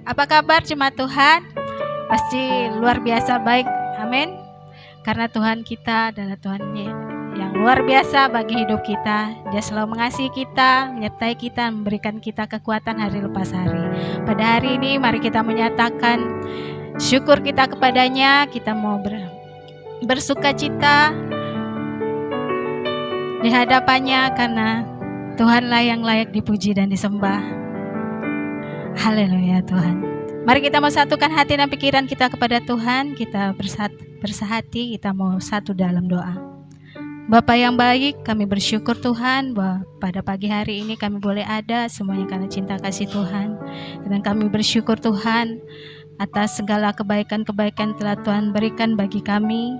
Apa kabar jemaat Tuhan? Pasti luar biasa baik, amin. Karena Tuhan kita adalah Tuhan yang luar biasa bagi hidup kita. Dia selalu mengasihi kita, menyertai kita, memberikan kita kekuatan hari lepas hari. Pada hari ini mari kita menyatakan syukur kita kepadanya. Kita mau bersuka cita di hadapannya karena Tuhanlah yang layak dipuji dan disembah. Haleluya Tuhan. Mari kita mau satukan hati dan pikiran kita kepada Tuhan. Kita bersahati, kita mau satu dalam doa. Bapa yang baik, kami bersyukur Tuhan bahwa pada pagi hari ini kami boleh ada semuanya karena cinta kasih Tuhan. Dan kami bersyukur Tuhan atas segala kebaikan-kebaikan telah Tuhan berikan bagi kami.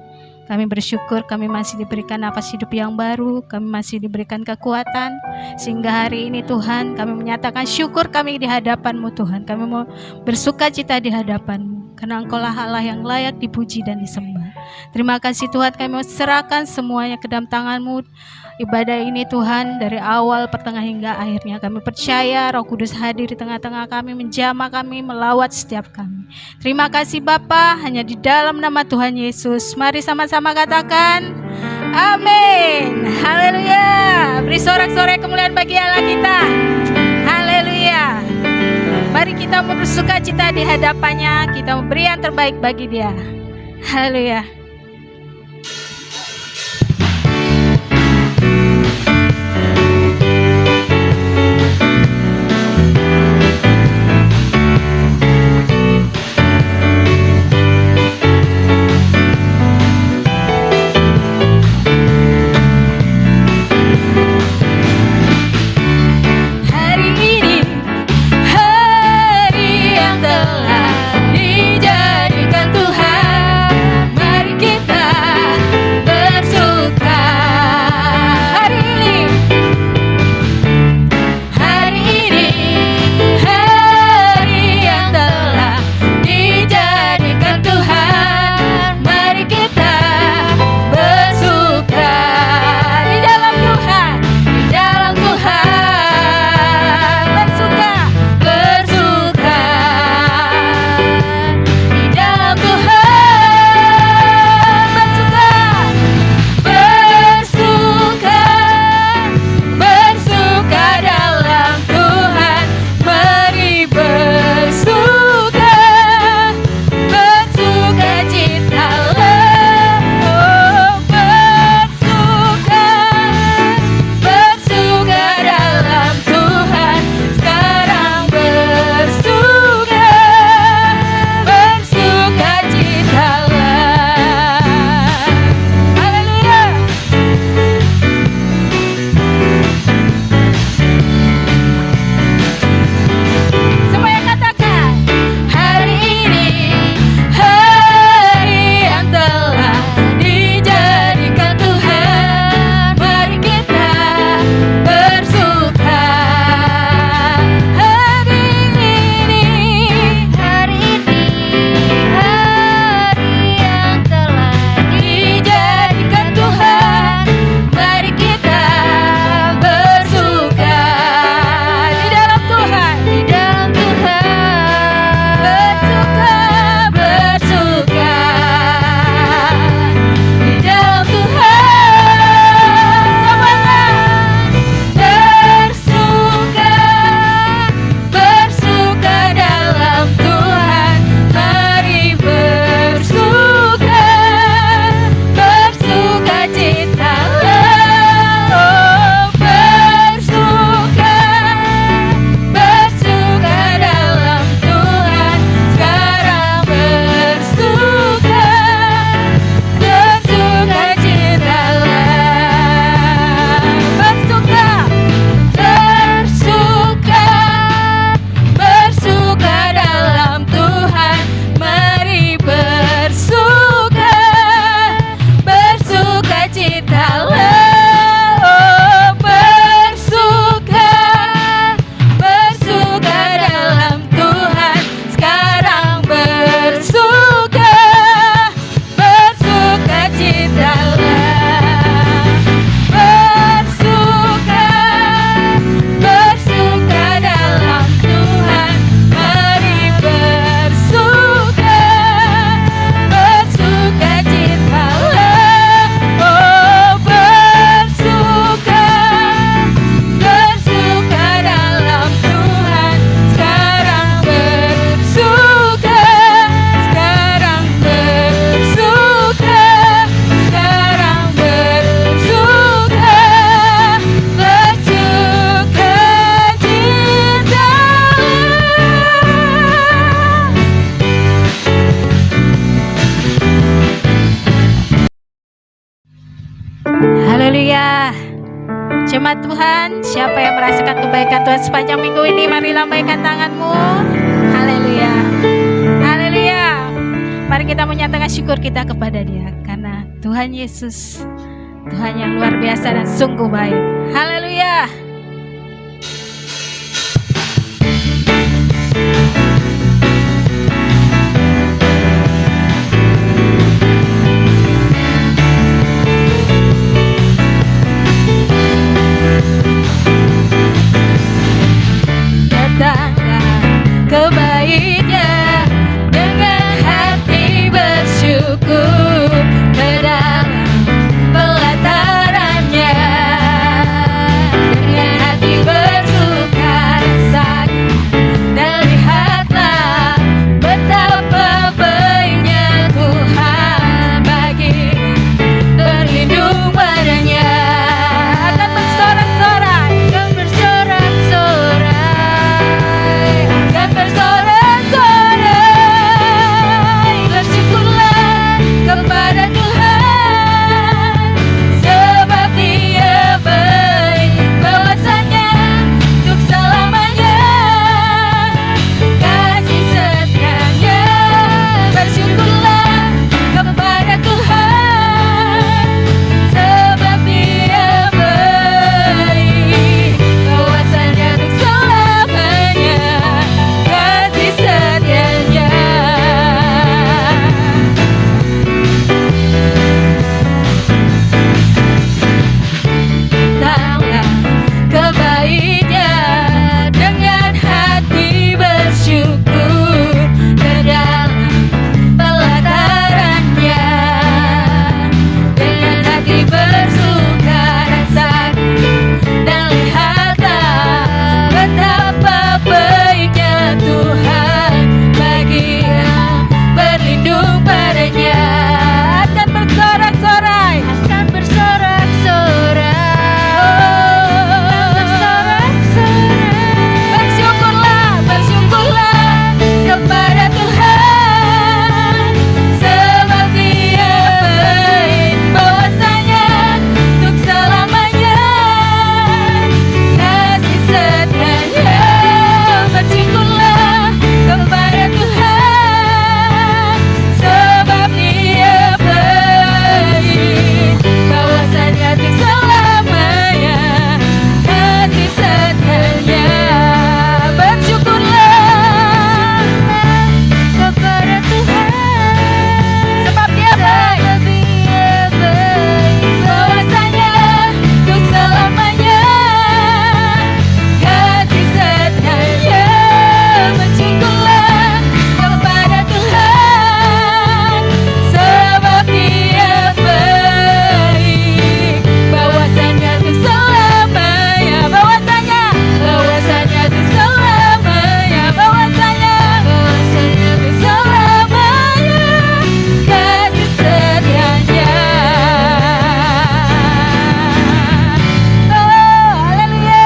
Kami bersyukur kami masih diberikan napas hidup yang baru, kami masih diberikan kekuatan, sehingga hari ini Tuhan kami menyatakan syukur kami di hadapan-Mu Tuhan. Kami mau bersuka cita di hadapan-Mu, karena Engkau-lah Allah yang layak dipuji dan disembah. Terima kasih Tuhan, kami mau serahkan semuanya ke dalam tangan-Mu. Ibadah ini Tuhan dari awal, pertengahan hingga akhirnya kami percaya Roh Kudus hadir di tengah-tengah kami, menjamah kami, melawat setiap kami. Terima kasih Bapa, hanya di dalam nama Tuhan Yesus. Mari sama-sama katakan amin. Haleluya. Beri sorak-sorai kemuliaan bagi Allah kita. Haleluya. Mari kita bersuka cita di hadapannya, kita memberi yang terbaik bagi Dia. Haleluya. Mari Jemaat Tuhan, siapa yang merasakan kebaikan Tuhan sepanjang minggu ini, mari lambaikan tanganmu. Haleluya. Haleluya. Mari kita menyatakan syukur kita kepada Dia, karena Tuhan Yesus, Tuhan yang luar biasa dan sungguh baik. Haleluya. Datanglah kebaiknya dengan hati bersyukur ke dalam pelatarannya, dengan hati bersuka rasa, dan lihatlah betapa baiknya Tuhan bagi berlindung padanya. Akan bersorak-sorai, akan bersorak-sorai, akan bersorak-sorai. Bersyukurlah kepada Tuhan, sebab Dia baik, bahwasanya untuk selamanya kasih setianya. Bersyukurlah kepada Tuhan, sebab Dia baik, bahwasanya untuk selamanya kasih setianya. Datanglah kebaiknya dengan hati bersyukur ke dalam pelatarannya, dengan hati bersuka rasa, dan lihatlah betapa baiknya Tuhan bagi yang berlindung padanya. Akan bersorak-sorai, akan bersorak-sorai, bersyukurlah, bersyukurlah kepada Tuhan, sebab Dia baik, bahwasanya untuk selamanya kasih setianya. Bersyukurlah kepada Tuhan, sebab Dia baik, bahwasanya untuk selamanya kasih setianya. Bersyukurlah kepada Tuhan, sebab Dia baik, bahwasanya untuk selamanya kasih setianya. Bersyukurlah kepada Tuhan, sebab Dia baik, bahwasanya untuk selamanya, bahwasanya untuk selamanya, bahwasanya untuk selamanya kasih setianya. Oh, haleluya.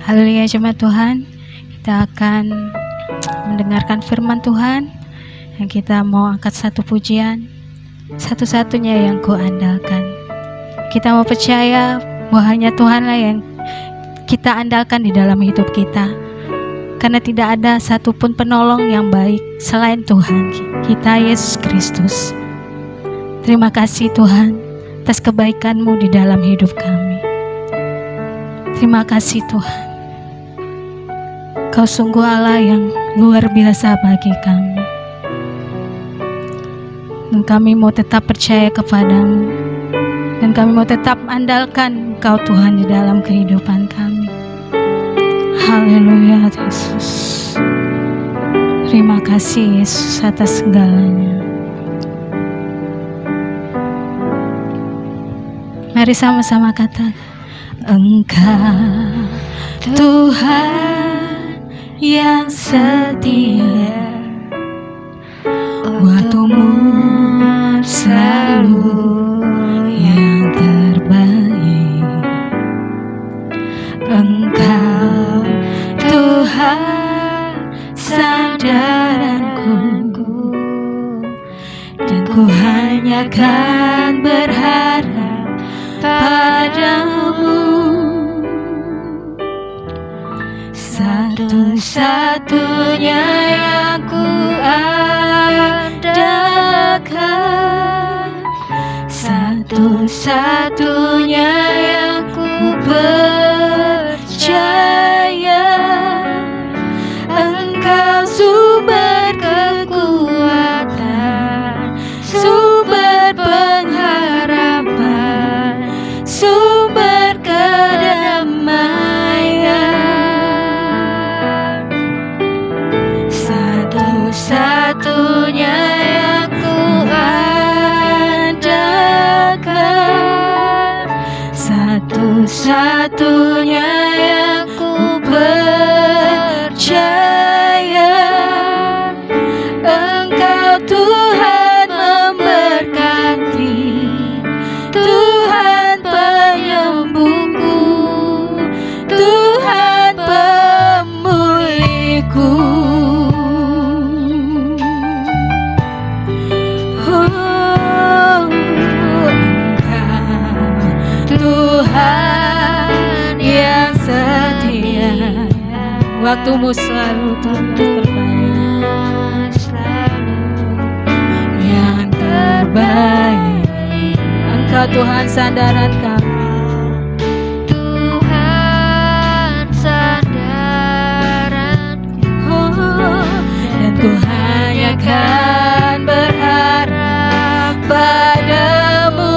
Haleluya jemaat Tuhan, kita akan mendengarkan firman Tuhan, yang kita mau angkat satu pujian, satu-satunya yang ku andalkan. Kita mau percaya bahwa hanya Tuhanlah yang kita andalkan di dalam hidup kita, karena tidak ada satupun penolong yang baik selain Tuhan kita Yesus Kristus. Terima kasih Tuhan atas kebaikan-Mu di dalam hidup kami. Terima kasih Tuhan, Kau sungguh Allah yang luar biasa bagi kami, dan kami mau tetap percaya kepadamu, dan kami mau tetap andalkan Engkau Tuhan di dalam kehidupan kami. Haleluya Yesus. Terima kasih Yesus atas segalanya. Mari sama-sama katakan, Engkau Tuhan yang setia, waktumu selalu yang terbaik. Engkau Tuhan sandaran hanya kan berharap padamu. Satu-satunya yang ku andalkan, satu-satunya yang ku percaya, Engkau sumber kekuatan, sumber pengharapan, sumber kedamaian. Satu-satunya yang ku andalkan, satu-satunya yang ku percaya, Engkau Tuhan memberkati, Tuhan penyembuhku, Tuhan pemulihku. Tuhan yang setia, waktumu selalu terbaik, yang terbaik. Engkau Tuhan sandaran kami, Tuhan sandaran kami, dan ku hanya kan berharap padamu.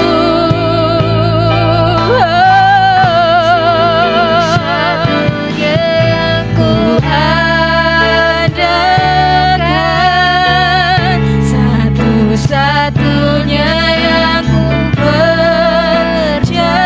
Satu-satunya yang ku percaya,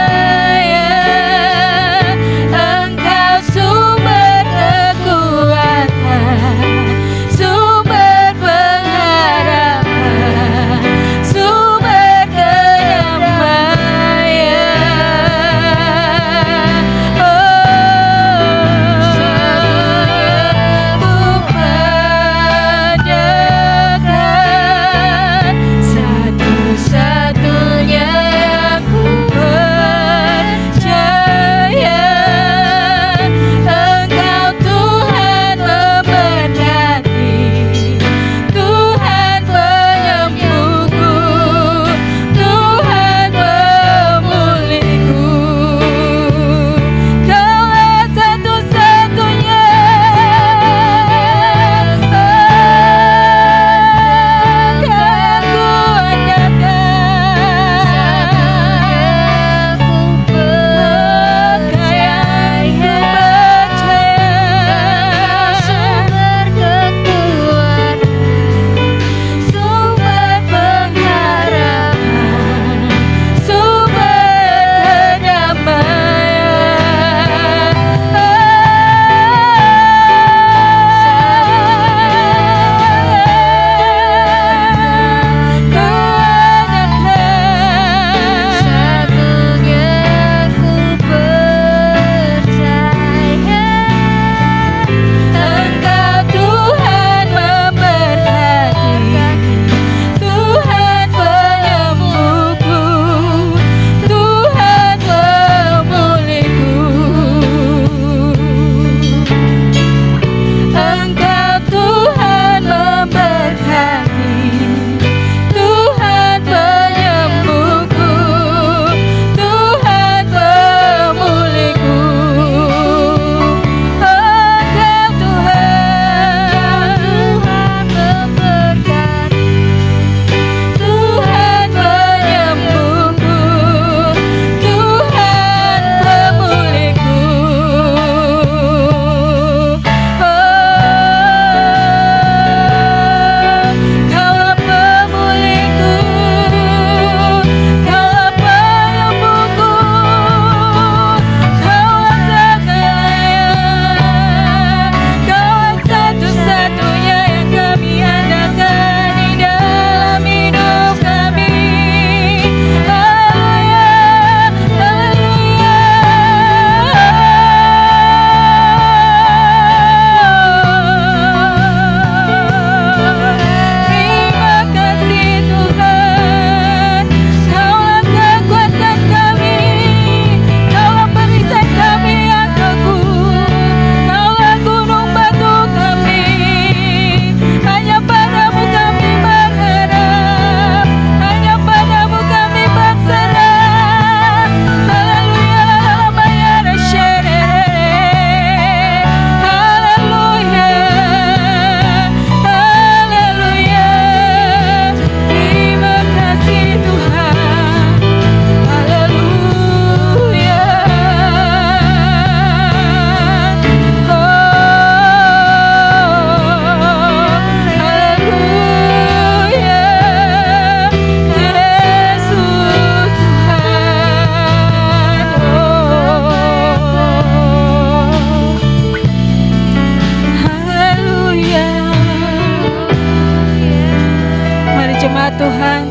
Tuhan,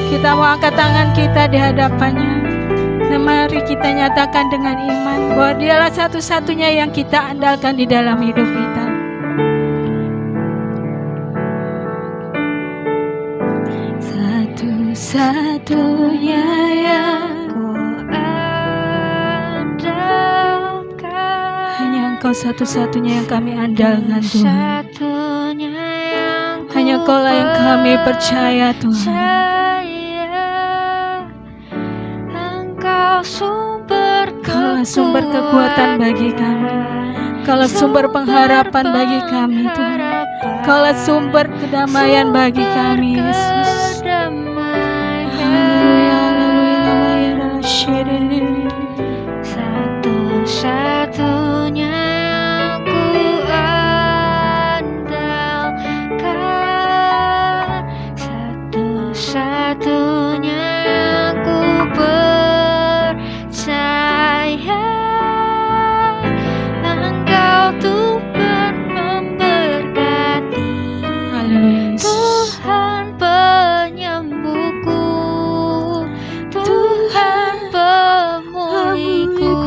kita mau angkat tangan kita di hadapannya. Dan mari kita nyatakan dengan iman bahwa Dialah satu-satunya yang kita andalkan di dalam hidup kita. Satu-satunya yang ku andalkan, hanya Engkau satu-satunya yang kami andalkan Tuhan. Hanya Engkau-lah yang kami percaya Tuhan. Kaulah sumber kekuatan bagi kami. Kaulah sumber pengharapan bagi kami Tuhan. Kaulah sumber kedamaian bagi kami Yesus. Haleluya, haleluya, haleluya. Satu-satunya yang ku andalkan, satu-satunya yang ku percaya, Engkau Tuhan memberkati. Tuhan penyembuhku, Tuhan pemulihku.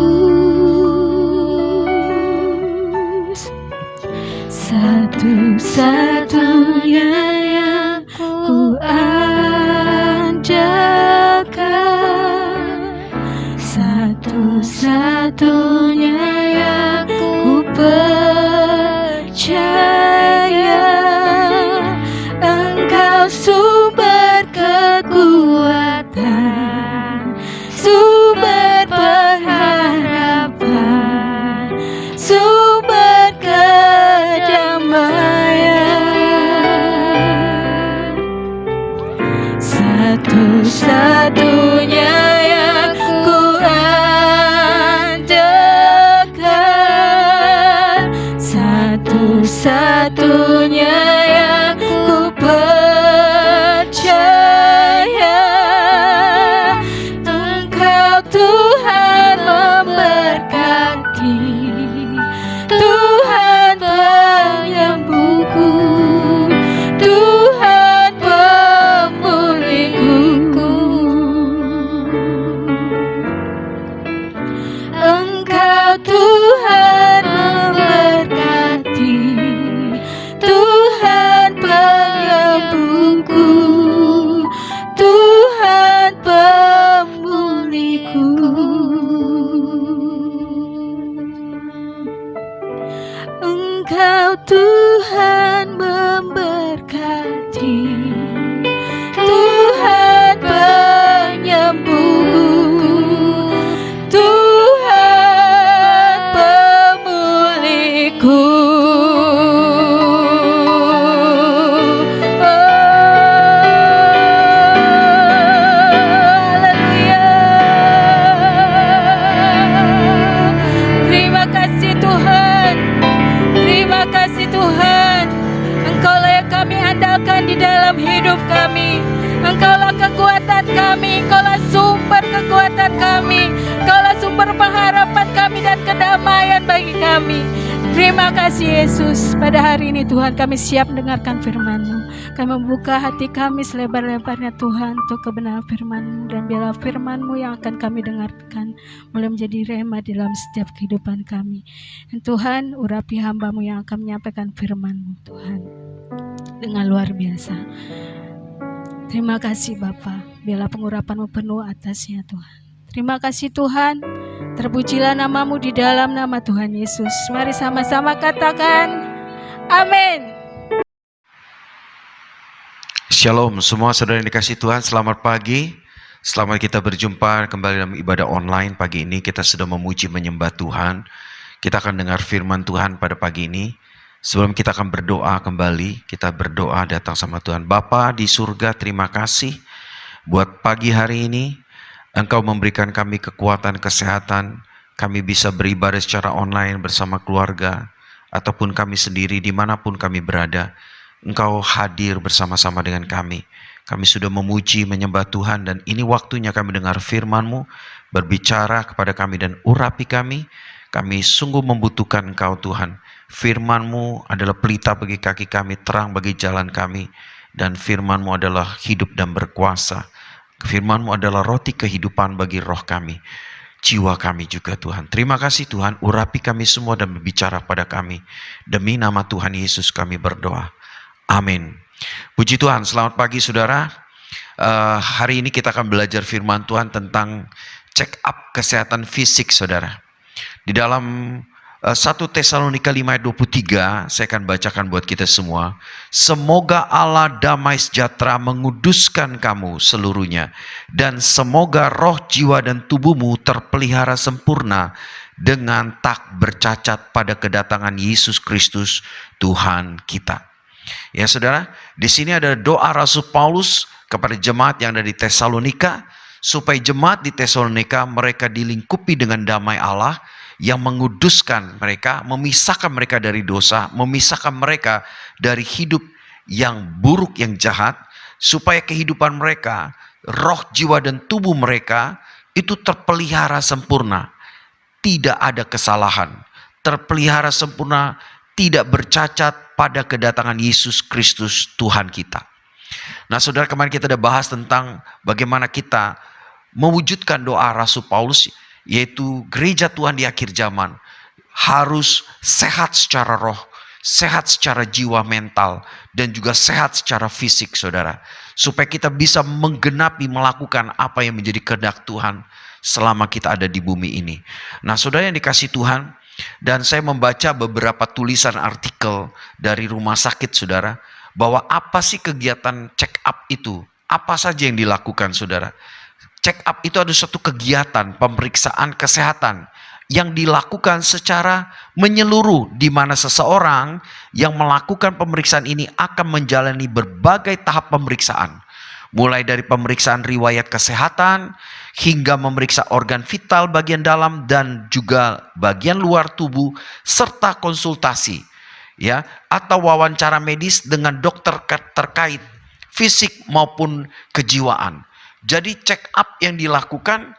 Satu-satunya yang ku andalkan, satu-satunya yang ku percaya, Engkau sumber kekuatan, sumber pengharapan, sumber kedamaian. Satu-satunya yang ku andalkan, satu-satunya yang ku percaya, Engkau Tuhan memberkati, Tuhan penyembuhku, Tuhan pemulihku. Engkau Tuhan memberkati, Tuhan penyembuhku, Tuhan pemulihku. Engkau Tuhan memberkati, Tuhan penyembuhku, Tuhan pemulihku. Haleluya. Terima kasih Tuhan. Terima kasih Tuhan. Engkau-lah yang kami andalkan di dalam hidup kami. Engkaulah kekuatan kami, Engkaulah sumber kekuatan kami, Engkaulah sumber pengharapan kami dan kedamaian bagi kami. Terima kasih Yesus. Pada hari ini Tuhan, kami siap mendengarkan firman-Mu. Kami membuka hati kami selebar-lebarnya Tuhan untuk kebenaran firman-Mu, dan biarlah firman-Mu yang akan kami dengarkan mulai menjadi rema dalam setiap kehidupan kami. Dan Tuhan, urapi hamba-Mu yang akan menyampaikan firman-Mu Tuhan dengan luar biasa. Terima kasih Bapa, biarlah pengurapan-Mu penuh atasnya Tuhan. Terima kasih Tuhan, terpujilah nama-Mu di dalam nama Tuhan Yesus. Mari sama-sama katakan amin. Shalom semua saudara yang dikasihi Tuhan, selamat pagi. Selamat kita berjumpa kembali dalam ibadah online. Pagi ini kita sudah memuji menyembah Tuhan. Kita akan dengar firman Tuhan pada pagi ini. Sebelum kita akan berdoa kembali, kita berdoa datang sama Tuhan. Bapa di surga, terima kasih buat pagi hari ini. Engkau memberikan kami kekuatan, kesehatan. Kami bisa beribadah secara online bersama keluarga, ataupun kami sendiri dimanapun kami berada. Engkau hadir bersama-sama dengan kami. Kami sudah memuji, menyembah Tuhan, dan ini waktunya kami dengar firman-Mu, berbicara kepada kami dan urapi kami. Kami sungguh membutuhkan Engkau Tuhan. Firman-Mu adalah pelita bagi kaki kami, terang bagi jalan kami. dan firman-Mu adalah hidup dan berkuasa. Firman-Mu adalah roti kehidupan bagi roh kami, jiwa kami juga Tuhan. Terima kasih Tuhan, urapi kami semua dan berbicara pada kami. Demi nama Tuhan Yesus kami berdoa. Amin. Puji Tuhan, selamat pagi saudara. Hari ini kita akan belajar firman Tuhan tentang check up kesehatan fisik saudara. Di dalam 1 Tesalonika 5 ayat 23, saya akan bacakan buat kita semua. Semoga Allah damai sejahtera menguduskan kamu seluruhnya, dan semoga roh, jiwa, dan tubuhmu terpelihara sempurna dengan tak bercacat pada kedatangan Yesus Kristus Tuhan kita. Ya saudara, di sini ada doa Rasul Paulus kepada jemaat yang ada di Tesalonika, supaya jemaat di Tesalonika mereka dilingkupi dengan damai Allah yang menguduskan mereka, memisahkan mereka dari dosa, memisahkan mereka dari hidup yang buruk, yang jahat, supaya kehidupan mereka, roh, jiwa, dan tubuh mereka itu terpelihara sempurna, tidak ada kesalahan, terpelihara sempurna, tidak bercacat pada kedatangan Yesus Kristus Tuhan kita. Nah saudara, kemarin kita sudah bahas tentang bagaimana kita mewujudkan doa Rasul Paulus, yaitu gereja Tuhan di akhir zaman harus sehat secara roh, sehat secara jiwa, mental, dan juga sehat secara fisik saudara. Supaya kita bisa menggenapi, melakukan apa yang menjadi kehendak Tuhan selama kita ada di bumi ini. Nah saudara yang dikasih Tuhan, dan saya membaca beberapa tulisan artikel dari rumah sakit saudara, bahwa apa sih kegiatan check up itu, apa saja yang dilakukan saudara. Check up itu ada suatu kegiatan pemeriksaan kesehatan yang dilakukan secara menyeluruh, di mana seseorang yang melakukan pemeriksaan ini akan menjalani berbagai tahap pemeriksaan. Mulai dari pemeriksaan riwayat kesehatan hingga memeriksa organ vital bagian dalam dan juga bagian luar tubuh, serta konsultasi ya atau wawancara medis dengan dokter terkait fisik maupun kejiwaan. Jadi check up yang dilakukan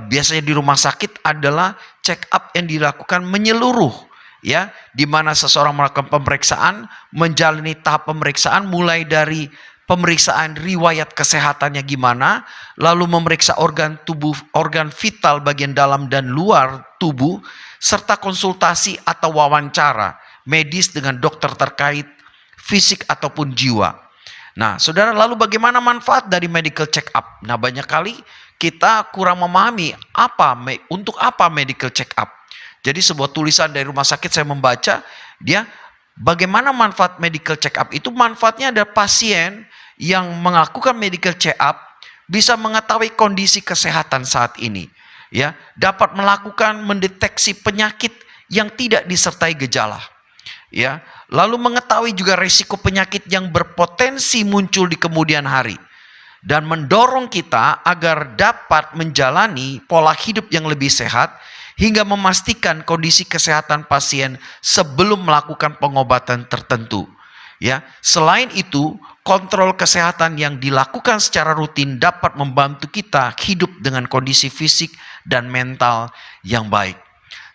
biasanya di rumah sakit adalah check up yang dilakukan menyeluruh ya, di mana seseorang melakukan pemeriksaan, menjalani tahap pemeriksaan mulai dari pemeriksaan riwayat kesehatannya gimana, lalu memeriksa organ tubuh, organ vital bagian dalam dan luar tubuh, serta konsultasi atau wawancara medis dengan dokter terkait fisik ataupun jiwa. Nah saudara, lalu bagaimana manfaat dari medical check up? Nah banyak kali kita kurang memahami untuk apa medical check up. Jadi sebuah tulisan dari rumah sakit saya membaca, dia bagaimana manfaat medical check up itu. Manfaatnya ada pasien yang melakukan medical check up bisa mengetahui kondisi kesehatan saat ini, ya, dapat melakukan mendeteksi penyakit yang tidak disertai gejala, ya, lalu mengetahui juga risiko penyakit yang berpotensi muncul di kemudian hari, dan mendorong kita agar dapat menjalani pola hidup yang lebih sehat hingga memastikan kondisi kesehatan pasien sebelum melakukan pengobatan tertentu. Ya, selain itu, kontrol kesehatan yang dilakukan secara rutin dapat membantu kita hidup dengan kondisi fisik dan mental yang baik.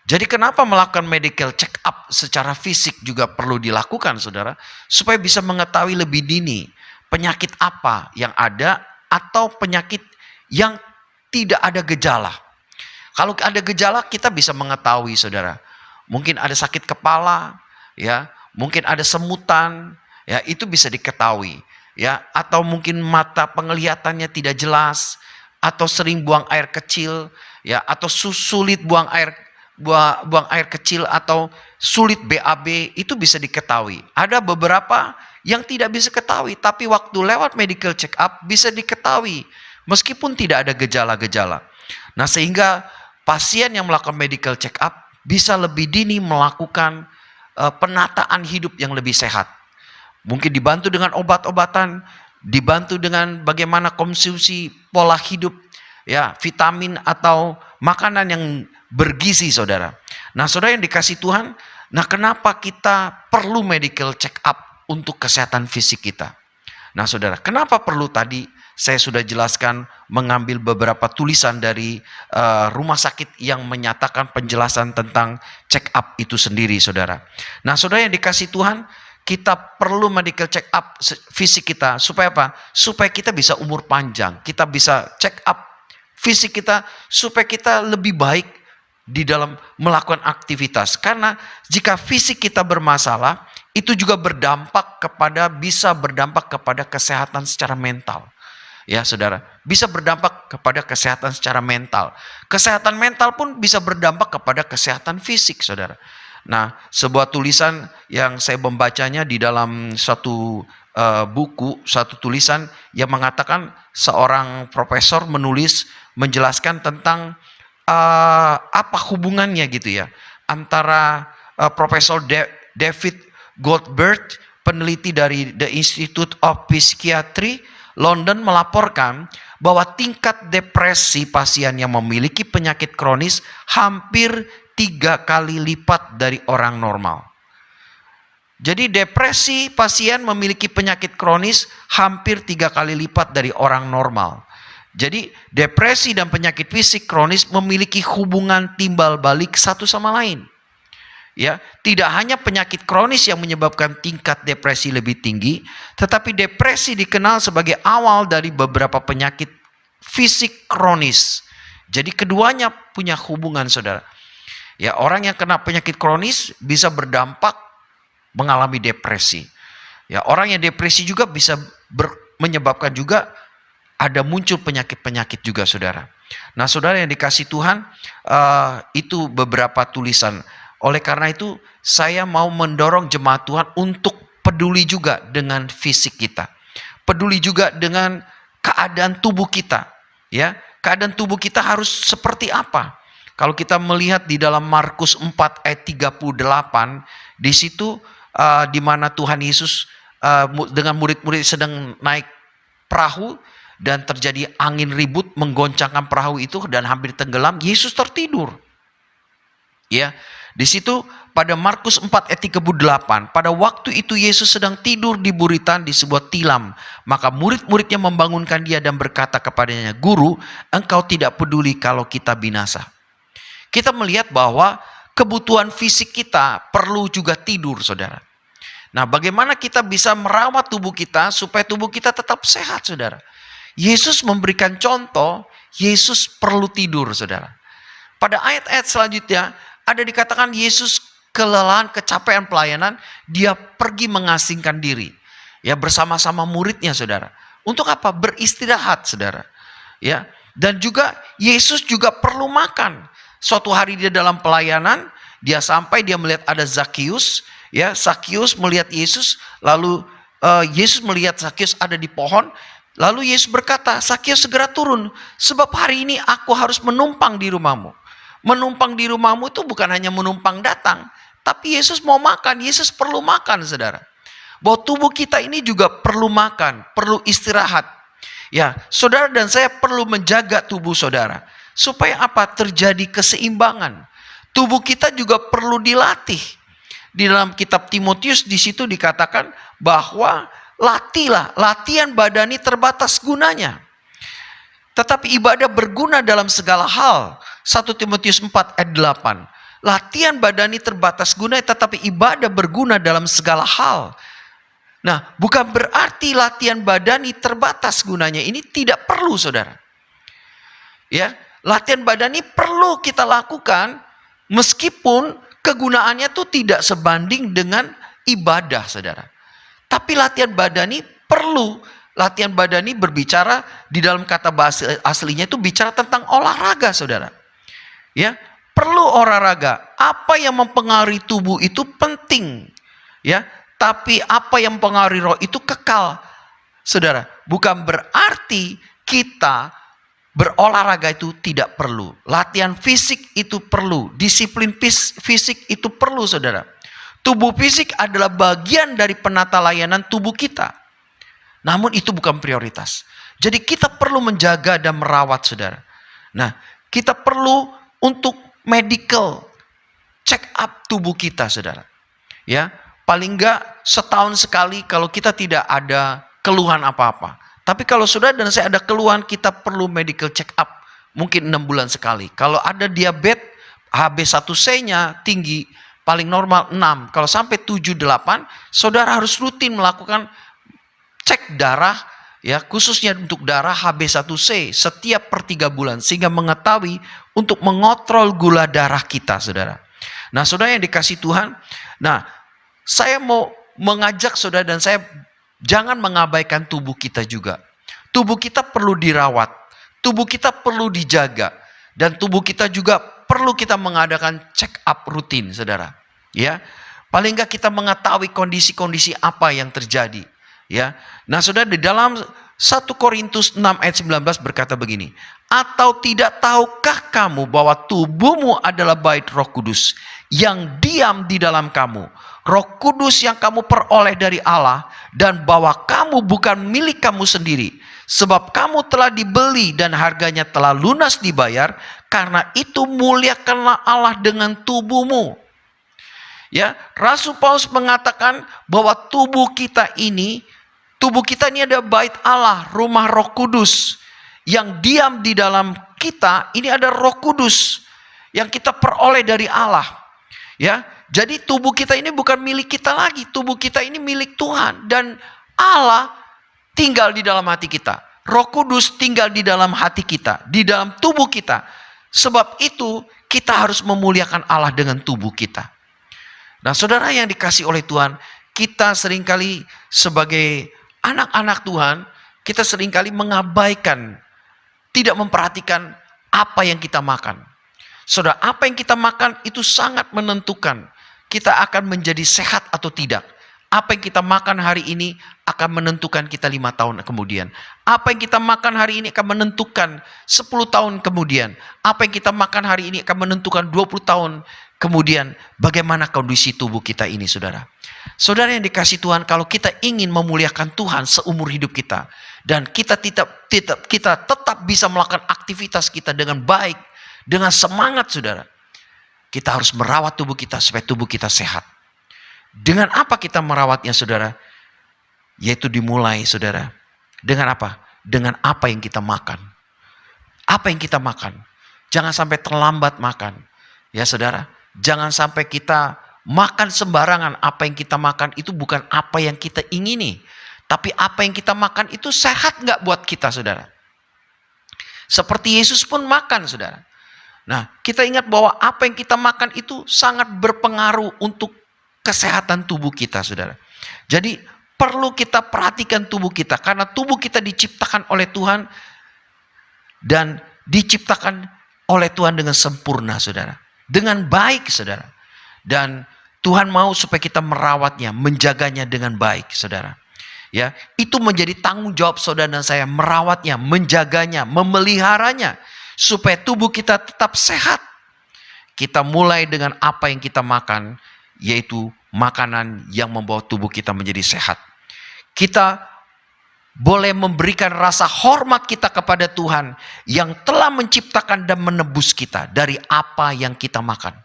Jadi kenapa melakukan medical check up secara fisik juga perlu dilakukan saudara? Supaya bisa mengetahui lebih dini penyakit apa yang ada atau penyakit yang tidak ada gejala. Kalau ada gejala kita bisa mengetahui saudara. Mungkin ada sakit kepala, ya, mungkin ada semutan, ya, itu bisa diketahui, ya, atau mungkin mata penglihatannya tidak jelas, atau sering buang air kecil, ya, atau sulit buang air kecil, atau sulit BAB, itu bisa diketahui. Ada beberapa yang tidak bisa ketahui, tapi waktu lewat medical check up bisa diketahui meskipun tidak ada gejala-gejala. Nah sehingga pasien yang melakukan medical check up bisa lebih dini melakukan penataan hidup yang lebih sehat. Mungkin dibantu dengan obat-obatan, dibantu dengan bagaimana konsumsi pola hidup, ya, vitamin atau makanan yang bergizi saudara. Nah saudara yang dikasih Tuhan, nah kenapa kita perlu medical check up untuk kesehatan fisik kita? Nah saudara, kenapa perlu? Tadi saya sudah jelaskan, mengambil beberapa tulisan dari rumah sakit yang menyatakan penjelasan tentang check up itu sendiri saudara. Nah saudara yang dikasih Tuhan, kita perlu medical check up fisik kita. Supaya apa? Supaya kita bisa umur panjang. Kita bisa check up fisik kita supaya kita lebih baik di dalam melakukan aktivitas. Karena jika fisik kita bermasalah, itu juga bisa berdampak kepada kesehatan secara mental. Ya saudara, bisa berdampak kepada kesehatan secara mental. Kesehatan mental pun bisa berdampak kepada kesehatan fisik, saudara. Nah, sebuah tulisan yang saya membacanya di dalam satu buku, satu tulisan yang mengatakan seorang profesor menjelaskan tentang apa hubungannya gitu ya antara Profesor David Goldberg, peneliti dari The Institute of Psychiatry London, melaporkan bahwa tingkat depresi pasien yang memiliki penyakit kronis hampir 3 kali lipat dari orang normal. Jadi depresi pasien memiliki penyakit kronis hampir 3 kali lipat dari orang normal. Jadi depresi dan penyakit fisik kronis memiliki hubungan timbal balik satu sama lain. Ya, tidak hanya penyakit kronis yang menyebabkan tingkat depresi lebih tinggi, tetapi depresi dikenal sebagai awal dari beberapa penyakit fisik kronis. Jadi keduanya punya hubungan, saudara. Ya, orang yang kena penyakit kronis bisa berdampak mengalami depresi. Ya, orang yang depresi juga bisa menyebabkan juga ada muncul penyakit-penyakit juga, saudara. Nah, saudara yang dikasih Tuhan, itu beberapa tulisan. Oleh karena itu, saya mau mendorong jemaat Tuhan untuk peduli juga dengan fisik kita. Peduli juga dengan keadaan tubuh kita. Ya, keadaan tubuh kita harus seperti apa? Kalau kita melihat di dalam Markus 4 ayat 38, di situ di mana Tuhan Yesus dengan murid-murid sedang naik perahu dan terjadi angin ribut menggoncangkan perahu itu dan hampir tenggelam, Yesus tertidur. Ya, di situ pada Markus 4 ayat 38, pada waktu itu Yesus sedang tidur di buritan di sebuah tilam. Maka murid-muridnya membangunkan dia dan berkata kepadanya, "Guru, engkau tidak peduli kalau kita binasa." Kita melihat bahwa kebutuhan fisik kita perlu juga tidur, saudara. Nah, bagaimana kita bisa merawat tubuh kita supaya tubuh kita tetap sehat, saudara? Yesus memberikan contoh, Yesus perlu tidur, saudara. Pada ayat-ayat selanjutnya, ada dikatakan Yesus kelelahan, kecapean pelayanan, dia pergi mengasingkan diri. Ya, bersama-sama muridnya, saudara. Untuk apa? Beristirahat, saudara. Ya, dan juga Yesus juga perlu makan. Suatu hari dia dalam pelayanan, dia melihat ada Zakheus. Ya, Zakheus melihat Yesus, lalu Yesus melihat Zakheus ada di pohon. Lalu Yesus berkata, "Zakheus, segera turun, sebab hari ini aku harus menumpang di rumahmu." Menumpang di rumahmu itu bukan hanya menumpang datang, tapi Yesus mau makan, Yesus perlu makan, saudara. Bahwa tubuh kita ini juga perlu makan, perlu istirahat. Ya, saudara dan saya perlu menjaga tubuh saudara. Supaya apa? Terjadi keseimbangan. Tubuh kita juga perlu dilatih. Di dalam kitab Timotius di situ dikatakan bahwa latihan badani terbatas gunanya. Tetapi ibadah berguna dalam segala hal. 1 Timotius 4 ayat 8. Latihan badani terbatas guna, tetapi ibadah berguna dalam segala hal. Nah, bukan berarti latihan badani terbatas gunanya. Ini tidak perlu, saudara. Ya, latihan badani perlu kita lakukan meskipun kegunaannya itu tidak sebanding dengan ibadah, saudara. Tapi latihan badani perlu. Latihan badani berbicara di dalam kata bahasa aslinya itu bicara tentang olahraga, saudara. Ya, perlu olahraga. Apa yang mempengaruhi tubuh itu penting. Ya, tapi apa yang mempengaruhi roh itu kekal. Saudara, bukan berarti kita berolahraga itu tidak perlu. Latihan fisik itu perlu. Disiplin fisik itu perlu, saudara. Tubuh fisik adalah bagian dari penata layanan tubuh kita. Namun itu bukan prioritas. Jadi kita perlu menjaga dan merawat, saudara. Nah, kita perlu untuk medical check up tubuh kita, saudara. Ya, paling enggak setahun sekali kalau kita tidak ada keluhan apa-apa. Tapi kalau saudara dan saya ada keluhan, kita perlu medical check up. Mungkin 6 bulan sekali. Kalau ada diabetes, HB1C-nya tinggi, paling normal 6. Kalau sampai 7, 8, saudara harus rutin melakukan cek darah, ya, khususnya untuk darah HB1C setiap per 3 bulan, sehingga mengetahui untuk mengontrol gula darah kita, saudara. Nah, saudara yang dikasih Tuhan, nah, saya mau mengajak saudara dan saya jangan mengabaikan tubuh kita juga. Tubuh kita perlu dirawat, tubuh kita perlu dijaga, dan tubuh kita juga perlu kita mengadakan check up rutin, saudara. Ya, paling enggak kita mengetahui kondisi-kondisi apa yang terjadi. Ya, nah saudara, di dalam 1 Korintus 6 ayat 19 berkata begini, atau tidak tahukah kamu bahwa tubuhmu adalah bait Roh Kudus yang diam di dalam kamu, Roh Kudus yang kamu peroleh dari Allah, dan bahwa kamu bukan milik kamu sendiri, sebab kamu telah dibeli dan harganya telah lunas dibayar. Karena itu muliakanlah Allah dengan tubuhmu. Ya, Rasul Paulus mengatakan bahwa tubuh kita ini ada bait Allah, rumah Roh Kudus yang diam di dalam kita. Ini ada Roh Kudus yang kita peroleh dari Allah. Ya, jadi tubuh kita ini bukan milik kita lagi, tubuh kita ini milik Tuhan, dan Allah tinggal di dalam hati kita. Roh Kudus tinggal di dalam hati kita, di dalam tubuh kita. Sebab itu kita harus memuliakan Allah dengan tubuh kita. Nah, saudara yang dikasih oleh Tuhan, kita seringkali sebagai anak-anak Tuhan, kita seringkali mengabaikan, tidak memperhatikan apa yang kita makan. Saudara, apa yang kita makan itu sangat menentukan kita akan menjadi sehat atau tidak. Apa yang kita makan hari ini akan menentukan kita 5 tahun kemudian. Apa yang kita makan hari ini akan menentukan 10 tahun kemudian. Apa yang kita makan hari ini akan menentukan 20 tahun kemudian. Bagaimana kondisi tubuh kita ini, saudara. Saudara yang dikasih Tuhan, kalau kita ingin memuliakan Tuhan seumur hidup kita, dan kita tetap bisa melakukan aktivitas kita dengan baik, dengan semangat, saudara, kita harus merawat tubuh kita supaya tubuh kita sehat. Dengan apa kita merawatnya, saudara? Yaitu dimulai, saudara. Dengan apa? Dengan apa yang kita makan. Apa yang kita makan. Jangan sampai terlambat makan. Ya, saudara. Jangan sampai kita makan sembarangan. Apa yang kita makan itu bukan apa yang kita ingini. Tapi apa yang kita makan itu sehat nggak buat kita, saudara? Seperti Yesus pun makan, saudara. Nah, kita ingat bahwa apa yang kita makan itu sangat berpengaruh untuk kesehatan tubuh kita, saudara. Jadi perlu kita perhatikan tubuh kita, karena tubuh kita diciptakan oleh Tuhan dan diciptakan oleh Tuhan dengan sempurna, saudara, dengan baik, saudara. Dan Tuhan mau supaya kita merawatnya, menjaganya dengan baik, saudara. Ya, itu menjadi tanggung jawab saudara dan saya, merawatnya, menjaganya, memeliharanya supaya tubuh kita tetap sehat. Kita mulai dengan apa yang kita makan, yaitu makanan yang membawa tubuh kita menjadi sehat. Kita boleh memberikan rasa hormat kita kepada Tuhan yang telah menciptakan dan menebus kita dari apa yang kita makan.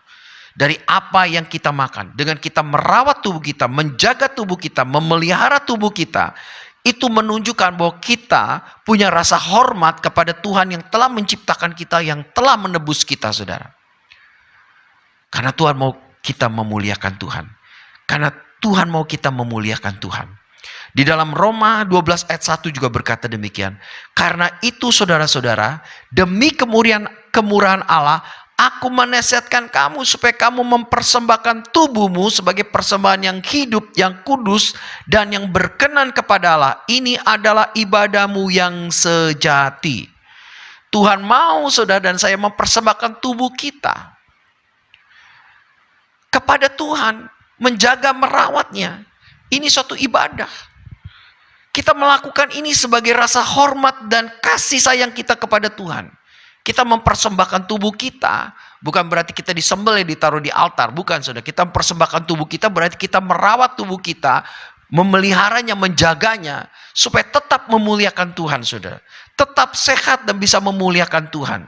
Dari apa yang kita makan. Dengan kita merawat tubuh kita, menjaga tubuh kita, memelihara tubuh kita, itu menunjukkan bahwa kita punya rasa hormat kepada Tuhan yang telah menciptakan kita, yang telah menebus kita, saudara. Karena Tuhan mau kita memuliakan Tuhan. Karena Tuhan mau kita memuliakan Tuhan. Di dalam Roma 12 ayat 1 juga berkata demikian. Karena itu saudara-saudara, demi kemurahan Allah, aku menasihatkan kamu supaya kamu mempersembahkan tubuhmu sebagai persembahan yang hidup, yang kudus, dan yang berkenan kepada Allah. Ini adalah ibadahmu yang sejati. Tuhan mau saudara dan saya mempersembahkan tubuh kita kepada Tuhan, menjaga, merawatnya. Ini suatu ibadah. Kita melakukan ini sebagai rasa hormat dan kasih sayang kita kepada Tuhan. Kita mempersembahkan tubuh kita, bukan berarti kita disembelih, ditaruh di altar. Bukan, saudara. Kita mempersembahkan tubuh kita berarti kita merawat tubuh kita, memeliharanya, menjaganya, supaya tetap memuliakan Tuhan, saudara. Tetap sehat dan bisa memuliakan Tuhan.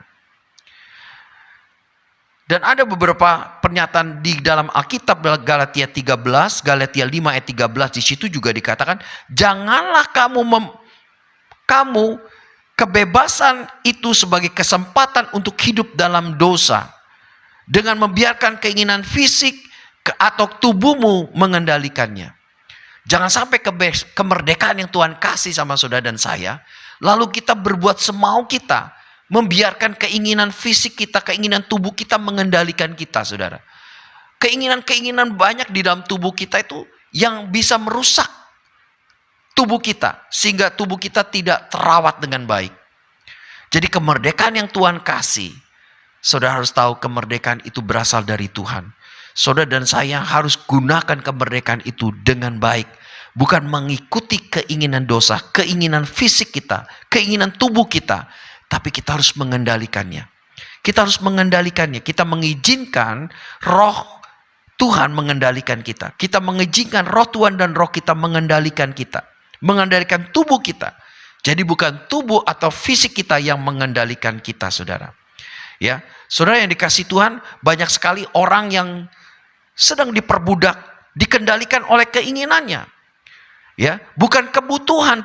Dan ada beberapa pernyataan di dalam Alkitab, Galatia 13, Galatia 5 ayat 13, di situ juga dikatakan, janganlah kamu kebebasan itu sebagai kesempatan untuk hidup dalam dosa. Dengan membiarkan keinginan fisik atau tubuhmu mengendalikannya. Jangan sampai kemerdekaan yang Tuhan kasih sama saudara dan saya, lalu kita berbuat semau kita, membiarkan keinginan fisik kita, keinginan tubuh kita mengendalikan kita, saudara. Keinginan-keinginan banyak di dalam tubuh kita itu yang bisa merusak tubuh kita, sehingga tubuh kita tidak terawat dengan baik. Jadi kemerdekaan yang Tuhan kasih, saudara harus tahu kemerdekaan itu berasal dari Tuhan. Saudara dan saya harus gunakan kemerdekaan itu dengan baik. Bukan mengikuti keinginan dosa, keinginan fisik kita, keinginan tubuh kita. Tapi kita harus mengendalikannya. Kita harus mengendalikannya. Kita mengizinkan roh Tuhan mengendalikan kita. Kita mengizinkan roh Tuhan dan roh kita mengendalikan kita. Mengendalikan tubuh kita. Jadi bukan tubuh atau fisik kita yang mengendalikan kita, saudara. Ya, saudara yang dikasih Tuhan, banyak sekali orang yang sedang diperbudak, dikendalikan oleh keinginannya. Ya, bukan kebutuhan.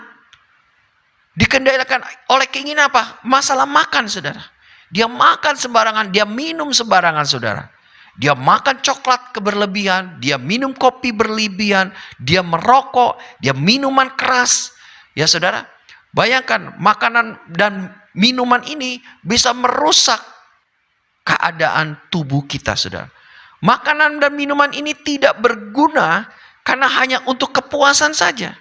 Dikendalikan oleh keinginan apa? Masalah makan, saudara. Dia makan sembarangan, dia minum sembarangan, saudara. Dia makan coklat keberlebihan, dia minum kopi berlebihan, dia merokok, dia minuman keras. Ya, saudara, bayangkan makanan dan minuman ini bisa merusak keadaan tubuh kita, saudara. Makanan dan minuman ini tidak berguna karena hanya untuk kepuasan saja.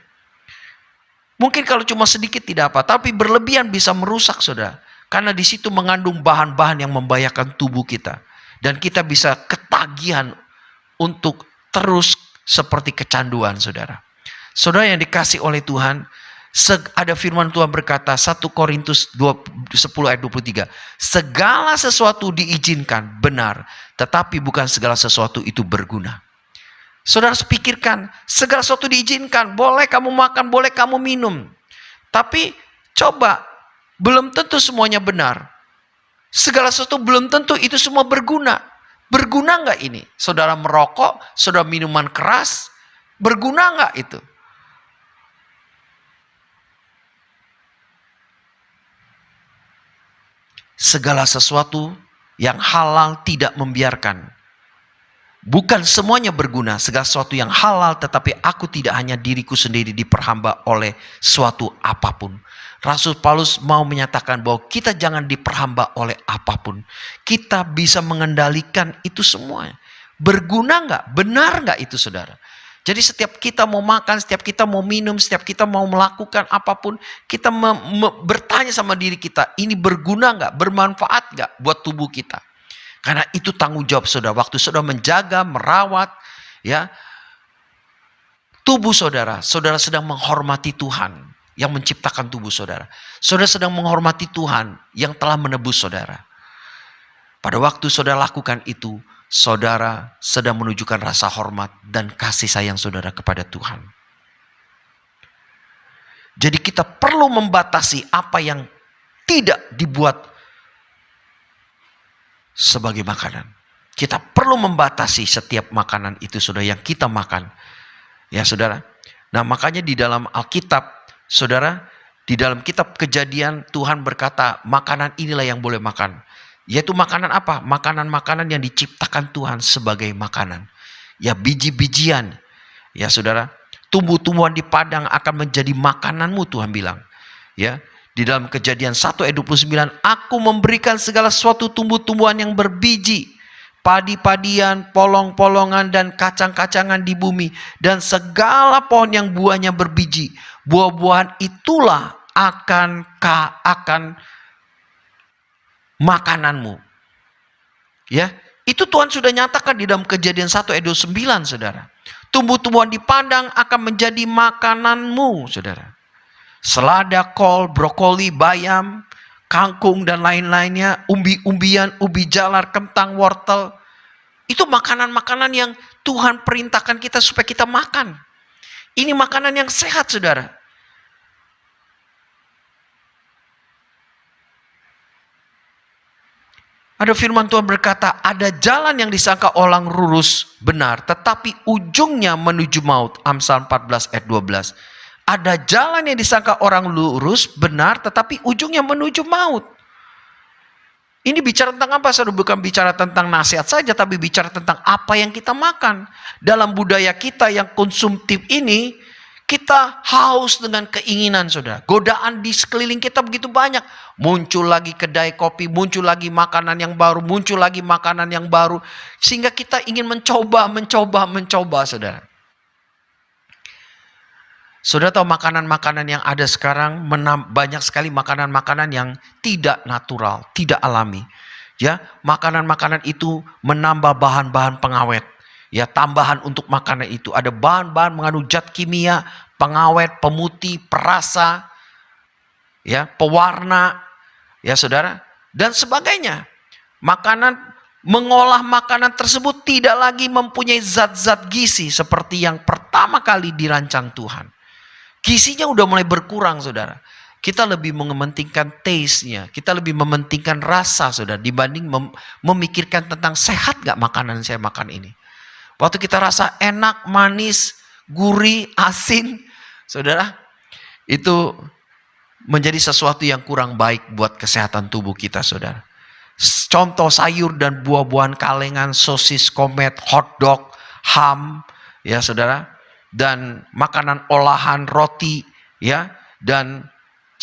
Mungkin kalau cuma sedikit tidak apa, tapi berlebihan bisa merusak, saudara. Karena di situ mengandung bahan-bahan yang membahayakan tubuh kita. Dan kita bisa ketagihan untuk terus seperti kecanduan, saudara. Saudara yang dikasih oleh Tuhan, ada firman Tuhan berkata, 1 Korintus 10 ayat 23. Segala sesuatu diizinkan, benar. Tetapi bukan segala sesuatu itu berguna. Saudara pikirkan, segala sesuatu diizinkan. Boleh kamu makan, boleh kamu minum. Tapi coba, belum tentu semuanya benar. Segala sesuatu belum tentu itu semua berguna. Berguna nggak ini? Saudara merokok, saudara minuman keras, berguna nggak itu? Segala sesuatu yang halal tidak membiarkan. Bukan semuanya berguna. Segala sesuatu yang halal, tetapi aku tidak hanya diriku sendiri diperhamba oleh suatu apapun. Rasul Paulus mau menyatakan bahwa kita jangan diperhamba oleh apapun. Kita bisa mengendalikan itu semua. Berguna nggak? Benar nggak itu, saudara? Jadi setiap kita mau makan, setiap kita mau minum, setiap kita mau melakukan apapun, kita bertanya sama diri kita, ini berguna nggak, bermanfaat nggak buat tubuh kita? Karena itu tanggung jawab saudara. Waktu saudara menjaga, merawat, ya tubuh saudara, saudara sedang menghormati Tuhan yang menciptakan tubuh saudara. Saudara sedang menghormati Tuhan yang telah menebus saudara. Pada waktu saudara lakukan itu, saudara sedang menunjukkan rasa hormat dan kasih sayang saudara kepada Tuhan. Jadi kita perlu membatasi apa yang tidak dibuat sebagai makanan. Kita perlu membatasi setiap makanan itu, saudara, yang kita makan. Ya, saudara. Nah, makanya di dalam Alkitab, saudara, di dalam kitab Kejadian Tuhan berkata, makanan inilah yang boleh makan. Yaitu makanan apa? Makanan-makanan yang diciptakan Tuhan sebagai makanan. Ya, biji-bijian. Ya, saudara. Tumbuh-tumbuhan di padang akan menjadi makananmu, Tuhan bilang. Ya, di dalam Kejadian 1 ayat 29, aku memberikan segala sesuatu tumbuh-tumbuhan yang berbiji, padi-padian, polong-polongan, dan kacang-kacangan di bumi, dan segala pohon yang buahnya berbiji. Buah-buahan itulah akan makananmu. Ya, itu Tuhan sudah nyatakan di dalam Kejadian 1 ayat 29, saudara. Tumbuh-tumbuhan di padang akan menjadi makananmu, saudara. Selada, kol, brokoli, bayam, kangkung, dan lain-lainnya, umbi-umbian, ubi jalar, kentang, wortel. Itu makanan-makanan yang Tuhan perintahkan kita supaya kita makan. Ini makanan yang sehat, saudara. Ada firman Tuhan berkata, ada jalan yang disangka orang lurus benar, tetapi ujungnya menuju maut. Amsal 14 ayat 12. Ada jalan yang disangka orang lurus benar, tetapi ujungnya menuju maut. Ini bicara tentang apa? Saudara, bukan bicara tentang nasihat saja, tapi bicara tentang apa yang kita makan. Dalam budaya kita yang konsumtif ini, kita haus dengan keinginan, saudara. Godaan di sekeliling kita begitu banyak. Muncul lagi kedai kopi, muncul lagi makanan yang baru, muncul lagi makanan yang baru. Sehingga kita ingin mencoba, saudara. Saudara tahu makanan-makanan yang ada sekarang, banyak sekali makanan-makanan yang tidak natural, tidak alami. Ya, makanan-makanan itu menambah bahan-bahan pengawet. Ya, tambahan untuk makanan itu ada bahan-bahan mengandung zat kimia, pengawet, pemutih, perasa, ya, pewarna, ya saudara, dan sebagainya. Mengolah makanan tersebut tidak lagi mempunyai zat-zat gizi seperti yang pertama kali dirancang Tuhan. Gizinya udah mulai berkurang, saudara. Kita lebih mementingkan taste-nya. Kita lebih mementingkan rasa, saudara. Dibanding memikirkan tentang sehat gak makanan saya makan ini. Waktu kita rasa enak, manis, gurih, asin, saudara, itu menjadi sesuatu yang kurang baik buat kesehatan tubuh kita, saudara. Contoh sayur dan buah-buahan kalengan, sosis, komet, hotdog, ham, ya saudara. Dan makanan olahan, roti, ya, dan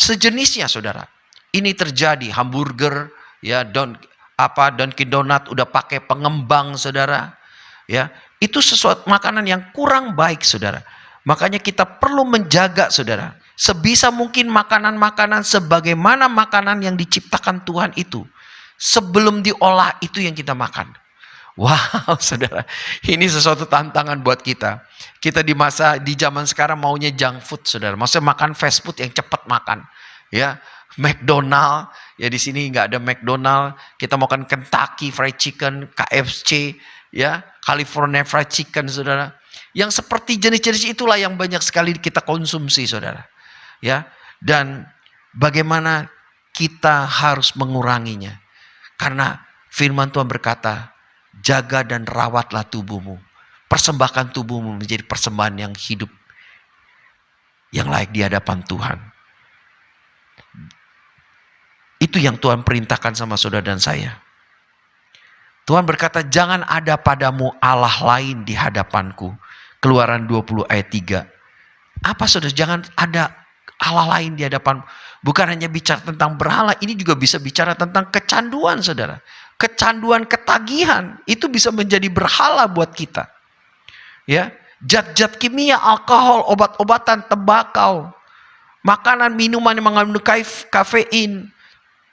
sejenisnya, saudara. Ini terjadi hamburger, ya, Dunkin Donut udah pakai pengembang, saudara, ya. Itu sesuatu makanan yang kurang baik, saudara. Makanya kita perlu menjaga, saudara. Sebisa mungkin makanan-makanan sebagaimana makanan yang diciptakan Tuhan itu. Sebelum diolah itu yang kita makan. Wow, saudara, ini sesuatu tantangan buat kita. Kita di zaman sekarang maunya junk food, saudara. Maksudnya makan fast food yang cepat makan, ya. McDonald, ya di sini nggak ada McDonald. Kita makan Kentucky Fried Chicken, KFC, ya, California Fried Chicken, saudara. Yang seperti jenis-jenis itulah yang banyak sekali kita konsumsi, saudara. Ya, dan bagaimana kita harus menguranginya? Karena firman Tuhan berkata, jaga dan rawatlah tubuhmu. Persembahkan tubuhmu menjadi persembahan yang hidup, yang layak di hadapan Tuhan. Itu yang Tuhan perintahkan sama saudara dan saya. Tuhan berkata, jangan ada padamu Allah lain di hadapanku. Keluaran 20 ayat 3. Apa saudara? Jangan ada Allah lain di hadapan. Bukan hanya bicara tentang berhala, ini juga bisa bicara tentang kecanduan, saudara. Kecanduan, ketagihan, itu bisa menjadi berhala buat kita. Ya, zat-zat kimia, alkohol, obat-obatan, tembakau, makanan, minuman yang mengandung kafein,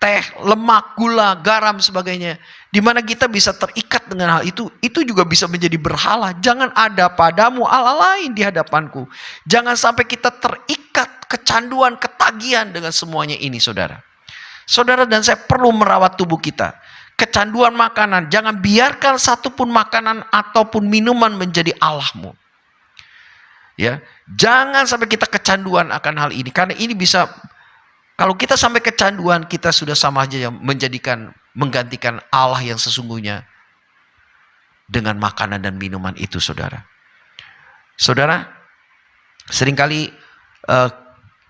teh, lemak, gula, garam, sebagainya. Di mana kita bisa terikat dengan hal itu juga bisa menjadi berhala. Jangan ada padamu Allah lain di hadapanku. Jangan sampai kita terikat kecanduan, ketagihan dengan semuanya ini, saudara. Saudara dan saya perlu merawat tubuh kita. Kecanduan makanan, jangan biarkan satupun makanan ataupun minuman menjadi Allahmu. Ya, jangan sampai kita kecanduan akan hal ini, karena ini bisa, kalau kita sampai kecanduan, kita sudah sama aja menggantikan Allah yang sesungguhnya dengan makanan dan minuman itu, saudara. Saudara, seringkali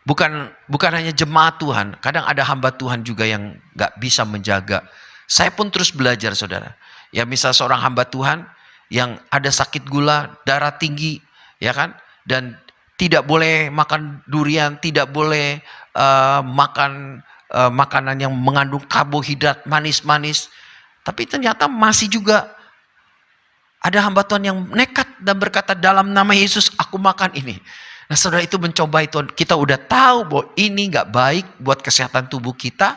bukan hanya jemaat Tuhan, kadang ada hamba Tuhan juga yang gak bisa menjaga. Saya pun terus belajar, saudara. Ya, misal seorang hamba Tuhan yang ada sakit gula, darah tinggi, ya kan, dan tidak boleh makan durian, tidak boleh makan makanan yang mengandung karbohidrat manis-manis. Tapi ternyata masih juga ada hamba Tuhan yang nekat dan berkata, dalam nama Yesus aku makan ini. Nah, saudara, itu mencoba itu. Kita udah tahu bahwa ini gak baik buat kesehatan tubuh kita,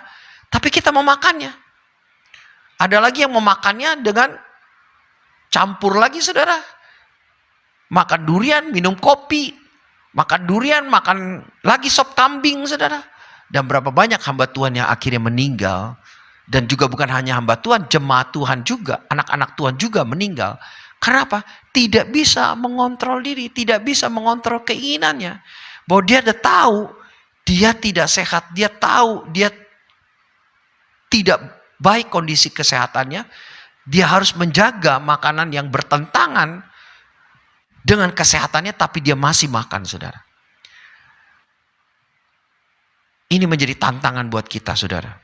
tapi kita mau makannya. Ada lagi yang memakannya dengan campur lagi, saudara. Makan durian, minum kopi. Makan durian, makan lagi sop kambing, saudara. Dan berapa banyak hamba Tuhan yang akhirnya meninggal. Dan juga bukan hanya hamba Tuhan, jemaat Tuhan juga, anak-anak Tuhan juga meninggal. Karena apa? Tidak bisa mengontrol diri, tidak bisa mengontrol keinginannya. Bahwa dia udah tahu, dia tidak sehat, dia tahu, dia tidak baik kondisi kesehatannya, dia harus menjaga makanan yang bertentangan dengan kesehatannya, tapi dia masih makan, saudara. Ini menjadi tantangan buat kita, saudara.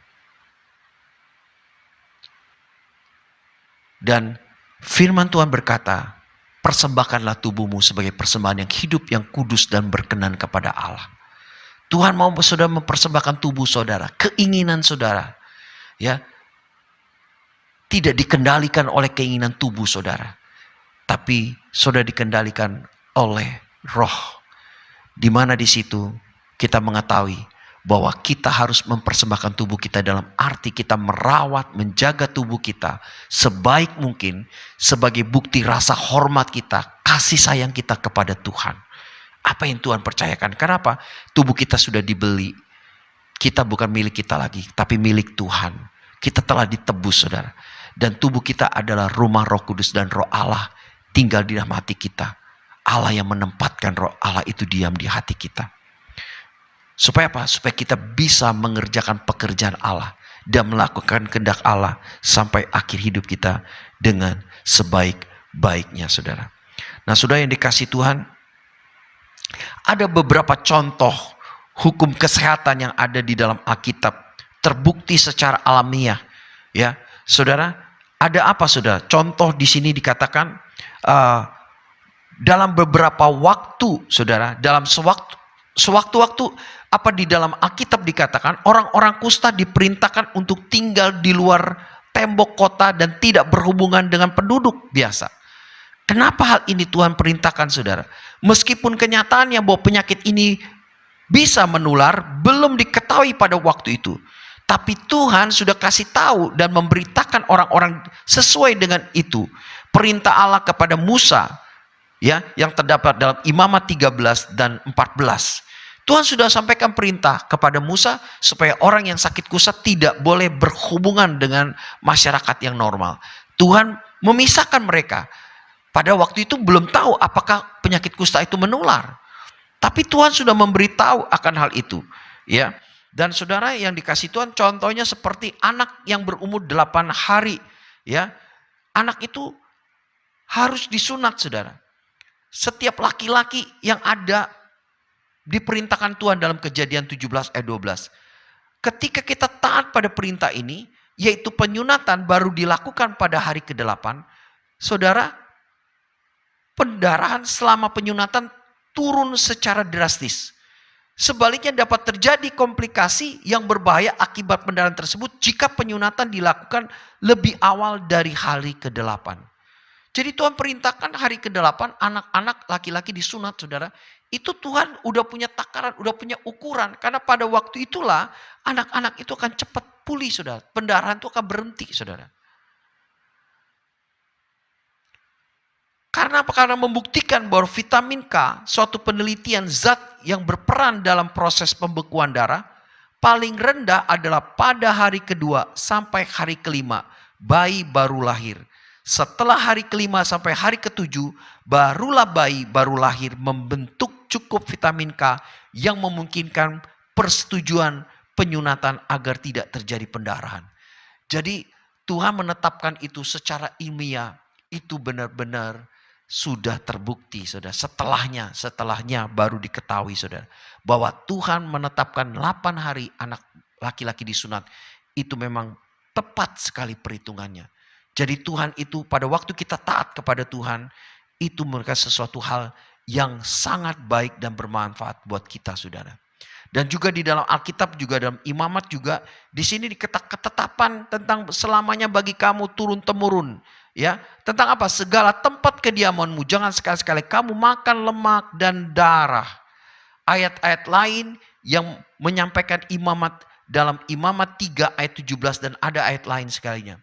Dan firman Tuhan berkata, persembahkanlah tubuhmu sebagai persembahan yang hidup, yang kudus dan berkenan kepada Allah. Tuhan mau saudara mempersembahkan tubuh saudara, keinginan saudara, ya, tidak dikendalikan oleh keinginan tubuh saudara, tapi saudara dikendalikan oleh roh. Di mana di situ kita mengetahui bahwa kita harus mempersembahkan tubuh kita dalam arti kita merawat, menjaga tubuh kita sebaik mungkin sebagai bukti rasa hormat kita, kasih sayang kita kepada Tuhan. Apa yang Tuhan percayakan? Kenapa? Tubuh kita sudah dibeli. Kita bukan milik kita lagi, tapi milik Tuhan. Kita telah ditebus, saudara. Dan tubuh kita adalah rumah Roh Kudus dan Roh Allah tinggal di dalam hati kita. Allah yang menempatkan Roh Allah itu diam di hati kita. Supaya apa? Supaya kita bisa mengerjakan pekerjaan Allah dan melakukan kehendak Allah sampai akhir hidup kita dengan sebaik-baiknya, saudara. Nah, saudara yang dikasihi Tuhan, ada beberapa contoh hukum kesehatan yang ada di dalam Alkitab, terbukti secara alamiah, ya, saudara. Ada apa, saudara? Contoh di sini dikatakan dalam beberapa waktu, saudara, dalam sewaktu-waktu, apa di dalam Alkitab dikatakan orang-orang kusta diperintahkan untuk tinggal di luar tembok kota dan tidak berhubungan dengan penduduk biasa. Kenapa hal ini Tuhan perintahkan, saudara? Meskipun kenyataannya bahwa penyakit ini bisa menular, belum diketahui pada waktu itu. Tapi Tuhan sudah kasih tahu dan memberitakan orang-orang sesuai dengan itu. Perintah Allah kepada Musa, ya, yang terdapat dalam Imamat 13 dan 14. Tuhan sudah sampaikan perintah kepada Musa supaya orang yang sakit kusta tidak boleh berhubungan dengan masyarakat yang normal. Tuhan memisahkan mereka. Pada waktu itu belum tahu apakah penyakit kusta itu menular. Tapi Tuhan sudah memberitahu akan hal itu, ya. Dan saudara yang dikasih Tuhan, contohnya seperti anak yang berumur 8 hari, ya. Anak itu harus disunat, saudara. Setiap laki-laki yang ada diperintahkan Tuhan dalam Kejadian 17 ayat 12. Ketika kita taat pada perintah ini, yaitu penyunatan baru dilakukan pada hari ke-8, saudara, pendarahan selama penyunatan turun secara drastis. Sebaliknya dapat terjadi komplikasi yang berbahaya akibat pendarahan tersebut jika penyunatan dilakukan lebih awal dari hari ke-8. Jadi Tuhan perintahkan hari ke-8 anak-anak laki-laki disunat, saudara. Itu Tuhan udah punya takaran, udah punya ukuran. Karena pada waktu itulah anak-anak itu akan cepat pulih, saudara. Pendarahan itu akan berhenti, saudara. Karena apa? Karena membuktikan bahwa vitamin K, suatu penelitian zat yang berperan dalam proses pembekuan darah, paling rendah adalah pada hari kedua sampai hari kelima, bayi baru lahir. Setelah hari kelima sampai hari ketujuh, barulah bayi baru lahir membentuk cukup vitamin K yang memungkinkan persetujuan penyunatan agar tidak terjadi pendarahan. Jadi Tuhan menetapkan itu secara ilmiah, itu benar-benar sudah terbukti, saudara. Setelahnya baru diketahui, saudara, bahwa Tuhan menetapkan 8 hari anak laki-laki disunat. Itu memang tepat sekali perhitungannya. Jadi Tuhan itu pada waktu kita taat kepada Tuhan, itu merupakan sesuatu hal yang sangat baik dan bermanfaat buat kita, saudara. Dan juga di dalam Alkitab, juga dalam Imamat juga, di sini ketetapan tentang selamanya bagi kamu turun-temurun. Ya, tentang apa? Segala tempat kediamanmu, jangan sekali-sekali kamu makan lemak dan darah. Ayat-ayat lain yang menyampaikan Imamat dalam Imamat 3 ayat 17 dan ada ayat lain sekalinya.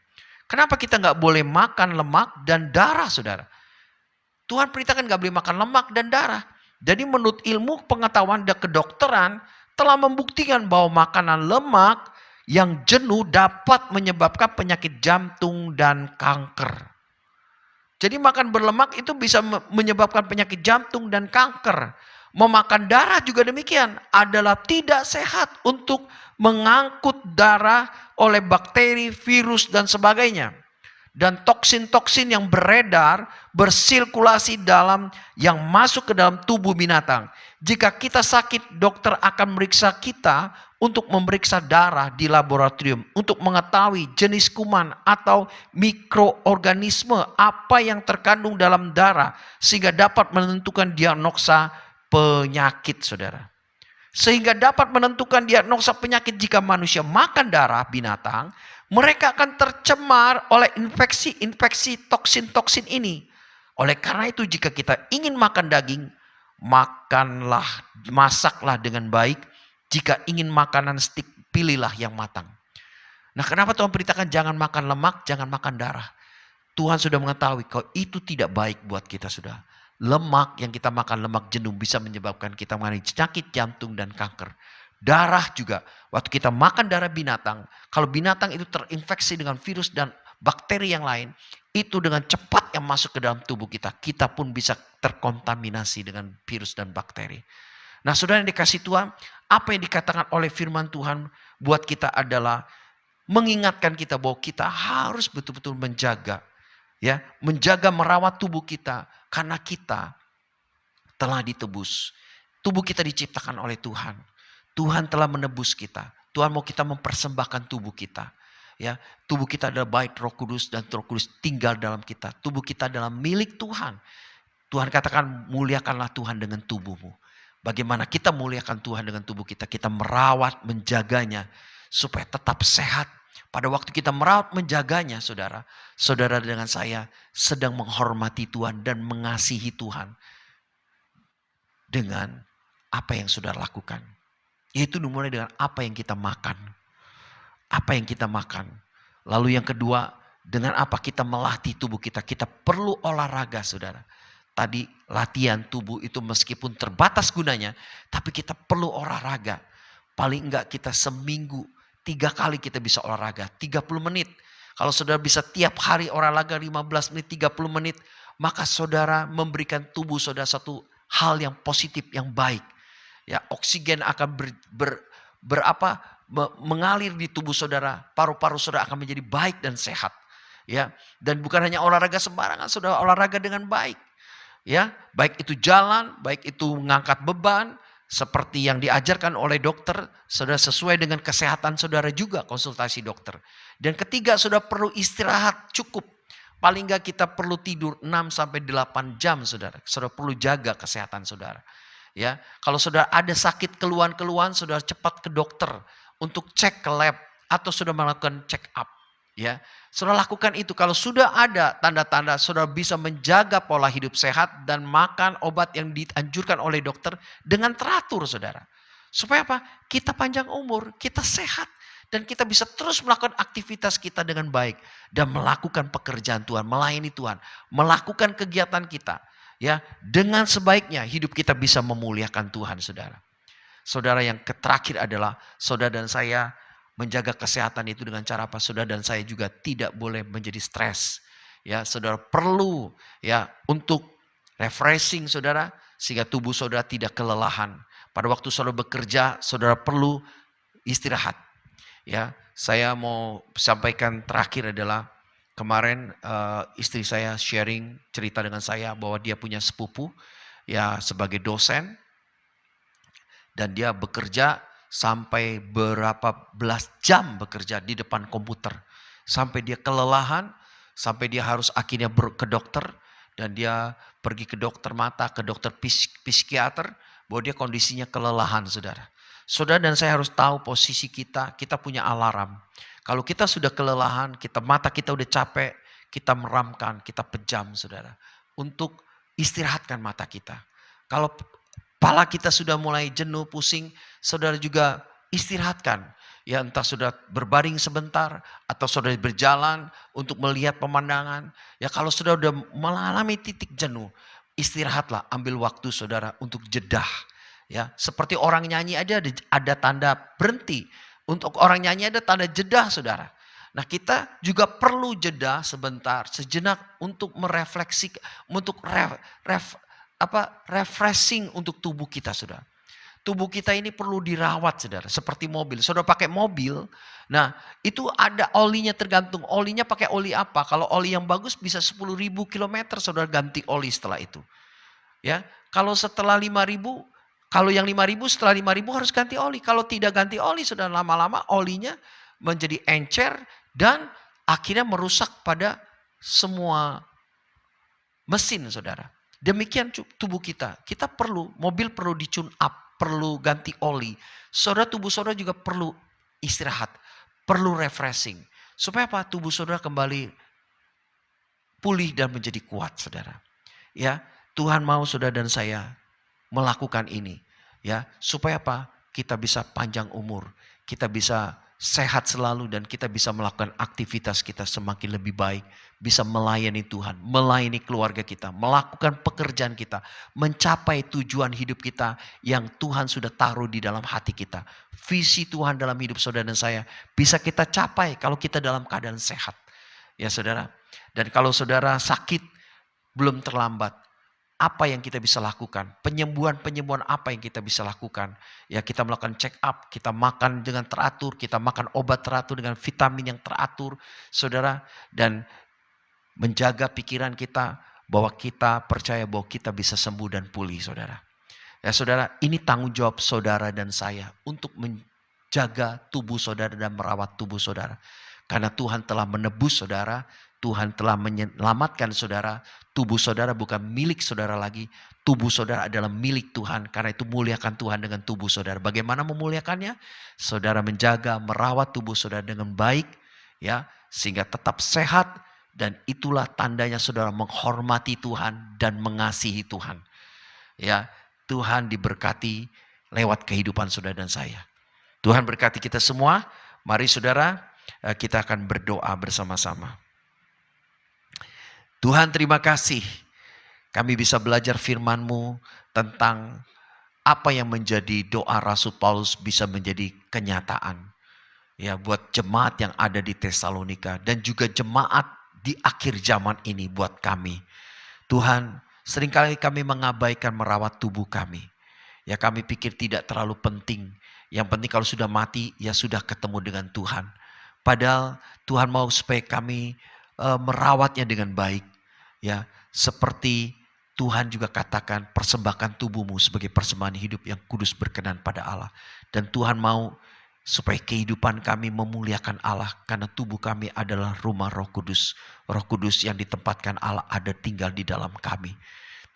Kenapa kita nggak boleh makan lemak dan darah, saudara? Tuhan perintahkan nggak boleh makan lemak dan darah. Jadi menurut ilmu pengetahuan dan kedokteran telah membuktikan bahwa makanan lemak yang jenuh dapat menyebabkan penyakit jantung dan kanker. Jadi makan berlemak itu bisa menyebabkan penyakit jantung dan kanker. Memakan darah juga demikian, adalah tidak sehat untuk mengangkut darah oleh bakteri, virus dan sebagainya. Dan toksin-toksin yang beredar, bersirkulasi yang masuk ke dalam tubuh binatang. Jika kita sakit, dokter akan meriksa kita untuk memeriksa darah di laboratorium. Untuk mengetahui jenis kuman atau mikroorganisme apa yang terkandung dalam darah. Sehingga dapat menentukan diagnosa penyakit, saudara. Sehingga dapat menentukan diagnosa penyakit jika manusia makan darah binatang. Mereka akan tercemar oleh infeksi toksin-toksin ini. Oleh karena itu jika kita ingin makan daging, makanlah, masaklah dengan baik. Jika ingin makanan stik, pilihlah yang matang. Nah, kenapa Tuhan beritakan jangan makan lemak, jangan makan darah? Tuhan sudah mengetahui kalau itu tidak baik buat kita, sudah. Lemak yang kita makan, lemak jenuh, bisa menyebabkan kita mengalami penyakit jantung dan kanker. Darah juga, waktu kita makan darah binatang, kalau binatang itu terinfeksi dengan virus dan bakteri yang lain, itu dengan cepat yang masuk ke dalam tubuh kita, kita pun bisa terkontaminasi dengan virus dan bakteri. Nah, saudara yang dikasih Tuhan, apa yang dikatakan oleh firman Tuhan buat kita adalah mengingatkan kita bahwa kita harus betul-betul menjaga, ya, menjaga merawat tubuh kita karena kita telah ditebus. Tubuh kita diciptakan oleh Tuhan. Tuhan telah menebus kita. Tuhan mau kita mempersembahkan tubuh kita. Ya, tubuh kita adalah bait Roh Kudus dan Roh Kudus tinggal dalam kita. Tubuh kita adalah milik Tuhan. Tuhan katakan muliakanlah Tuhan dengan tubuhmu. Bagaimana kita muliakan Tuhan dengan tubuh kita? Kita merawat, menjaganya supaya tetap sehat. Pada waktu kita merawat, menjaganya, saudara. Saudara dengan saya sedang menghormati Tuhan dan mengasihi Tuhan. Dengan apa yang saudara lakukan. Yaitu dimulai dengan apa yang kita makan. Apa yang kita makan. Lalu yang kedua, dengan apa kita melatih tubuh kita. Kita perlu olahraga, saudara. Tadi latihan tubuh itu meskipun terbatas gunanya. Tapi kita perlu olahraga. Paling enggak kita seminggu 3 kali kita bisa olahraga. 30 menit. Kalau saudara bisa tiap hari olahraga 15 menit, 30 menit. Maka saudara memberikan tubuh saudara satu hal yang positif, yang baik. Ya, oksigen akan mengalir di tubuh saudara, paru-paru saudara akan menjadi baik dan sehat. Ya, dan bukan hanya olahraga sembarangan, saudara olahraga dengan baik. Ya, baik itu jalan, baik itu mengangkat beban, seperti yang diajarkan oleh dokter, saudara sesuai dengan kesehatan saudara juga konsultasi dokter. Dan ketiga, saudara perlu istirahat cukup. Paling enggak kita perlu tidur 6-8 jam, saudara. Saudara perlu jaga kesehatan saudara. Ya, kalau saudara ada sakit keluhan-keluhan, saudara cepat ke dokter untuk cek ke lab atau sudah melakukan check up. Ya, saudara lakukan itu. Kalau sudah ada tanda-tanda, saudara bisa menjaga pola hidup sehat dan makan obat yang dianjurkan oleh dokter dengan teratur, saudara. Supaya apa? Kita panjang umur, kita sehat. Dan kita bisa terus melakukan aktivitas kita dengan baik. Dan melakukan pekerjaan Tuhan, melayani Tuhan. Melakukan kegiatan kita. Ya, dengan sebaiknya hidup kita bisa memuliakan Tuhan, saudara. Saudara yang terakhir adalah saudara dan saya menjaga kesehatan itu dengan cara apa? Saudara dan saya juga tidak boleh menjadi stres. Ya, saudara perlu ya untuk refreshing saudara sehingga tubuh saudara tidak kelelahan. Pada waktu saudara bekerja, saudara perlu istirahat. Ya, saya mau sampaikan terakhir adalah kemarin istri saya sharing cerita dengan saya bahwa dia punya sepupu ya sebagai dosen dan dia bekerja sampai berapa belas jam bekerja di depan komputer sampai dia kelelahan, sampai dia harus akhirnya ke dokter dan dia pergi ke dokter mata, ke dokter psikiater bahwa dia kondisinya kelelahan, saudara. Saudara dan saya harus tahu posisi kita punya alarm. Kalau kita sudah kelelahan, mata kita udah capek, kita meramkan, kita pejam, saudara. Untuk istirahatkan mata kita. Kalau kepala kita sudah mulai jenuh, pusing, saudara juga istirahatkan. Ya, entah saudara berbaring sebentar, atau saudara berjalan untuk melihat pemandangan. Ya, kalau saudara sudah mengalami titik jenuh, istirahatlah, ambil waktu saudara untuk jedah. Ya, seperti orang nyanyi aja ada tanda berhenti. Untuk orang nyanyi ada tanda jeda, saudara. Nah, kita juga perlu jeda sebentar, sejenak untuk merefleksi, untuk refreshing untuk tubuh kita, saudara. Tubuh kita ini perlu dirawat, saudara. Seperti mobil. Saudara pakai mobil, nah itu ada olinya, tergantung olinya pakai oli apa. Kalau oli yang bagus bisa 10.000 kilometer, saudara ganti oli setelah itu. Ya, kalau setelah 5.000, kalau yang 5.000 setelah 5.000 harus ganti oli. Kalau tidak ganti oli, sudah lama-lama olinya menjadi encer dan akhirnya merusak pada semua mesin, saudara. Demikian tubuh kita. Kita perlu, mobil perlu di-tune up, perlu ganti oli. Saudara, tubuh saudara juga perlu istirahat, perlu refreshing. Supaya apa? Tubuh saudara kembali pulih dan menjadi kuat, saudara. Ya, Tuhan mau saudara dan saya melakukan ini. Ya, supaya apa? Kita bisa panjang umur, kita bisa sehat selalu dan kita bisa melakukan aktivitas kita semakin lebih baik, bisa melayani Tuhan, melayani keluarga kita, melakukan pekerjaan kita, mencapai tujuan hidup kita yang Tuhan sudah taruh di dalam hati kita. Visi Tuhan dalam hidup saudara dan saya bisa kita capai kalau kita dalam keadaan sehat. Ya, saudara. Dan kalau saudara sakit, belum terlambat. Apa yang kita bisa lakukan? Penyembuhan-penyembuhan apa yang kita bisa lakukan? Ya, kita melakukan check up, kita makan dengan teratur, kita makan obat teratur dengan vitamin yang teratur, saudara. Dan menjaga pikiran kita bahwa kita percaya bahwa kita bisa sembuh dan pulih, saudara. Ya, saudara, ini tanggung jawab saudara dan saya untuk menjaga tubuh saudara dan merawat tubuh saudara. Karena Tuhan telah menebus saudara, Tuhan telah menyelamatkan saudara. Tubuh saudara bukan milik saudara lagi. Tubuh saudara adalah milik Tuhan. Karena itu muliakan Tuhan dengan tubuh saudara. Bagaimana memuliakannya? Saudara menjaga, merawat tubuh saudara dengan baik, ya, sehingga tetap sehat. Dan itulah tandanya saudara menghormati Tuhan dan mengasihi Tuhan. Ya, Tuhan diberkati lewat kehidupan saudara dan saya. Tuhan berkati kita semua. Mari saudara, kita akan berdoa bersama-sama. Tuhan, terima kasih kami bisa belajar firman-Mu tentang apa yang menjadi doa Rasul Paulus bisa menjadi kenyataan. Ya, buat jemaat yang ada di Tesalonika dan juga jemaat di akhir zaman ini buat kami. Tuhan, seringkali kami mengabaikan merawat tubuh kami. Ya, kami pikir tidak terlalu penting. Yang penting kalau sudah mati, ya sudah ketemu dengan Tuhan. Padahal Tuhan mau supaya kami merawatnya dengan baik. Ya, seperti Tuhan juga katakan, persembahkan tubuhmu sebagai persembahan hidup yang kudus berkenan pada Allah. Dan Tuhan mau supaya kehidupan kami memuliakan Allah, karena tubuh kami adalah rumah Roh Kudus. Roh Kudus yang ditempatkan Allah ada tinggal di dalam kami.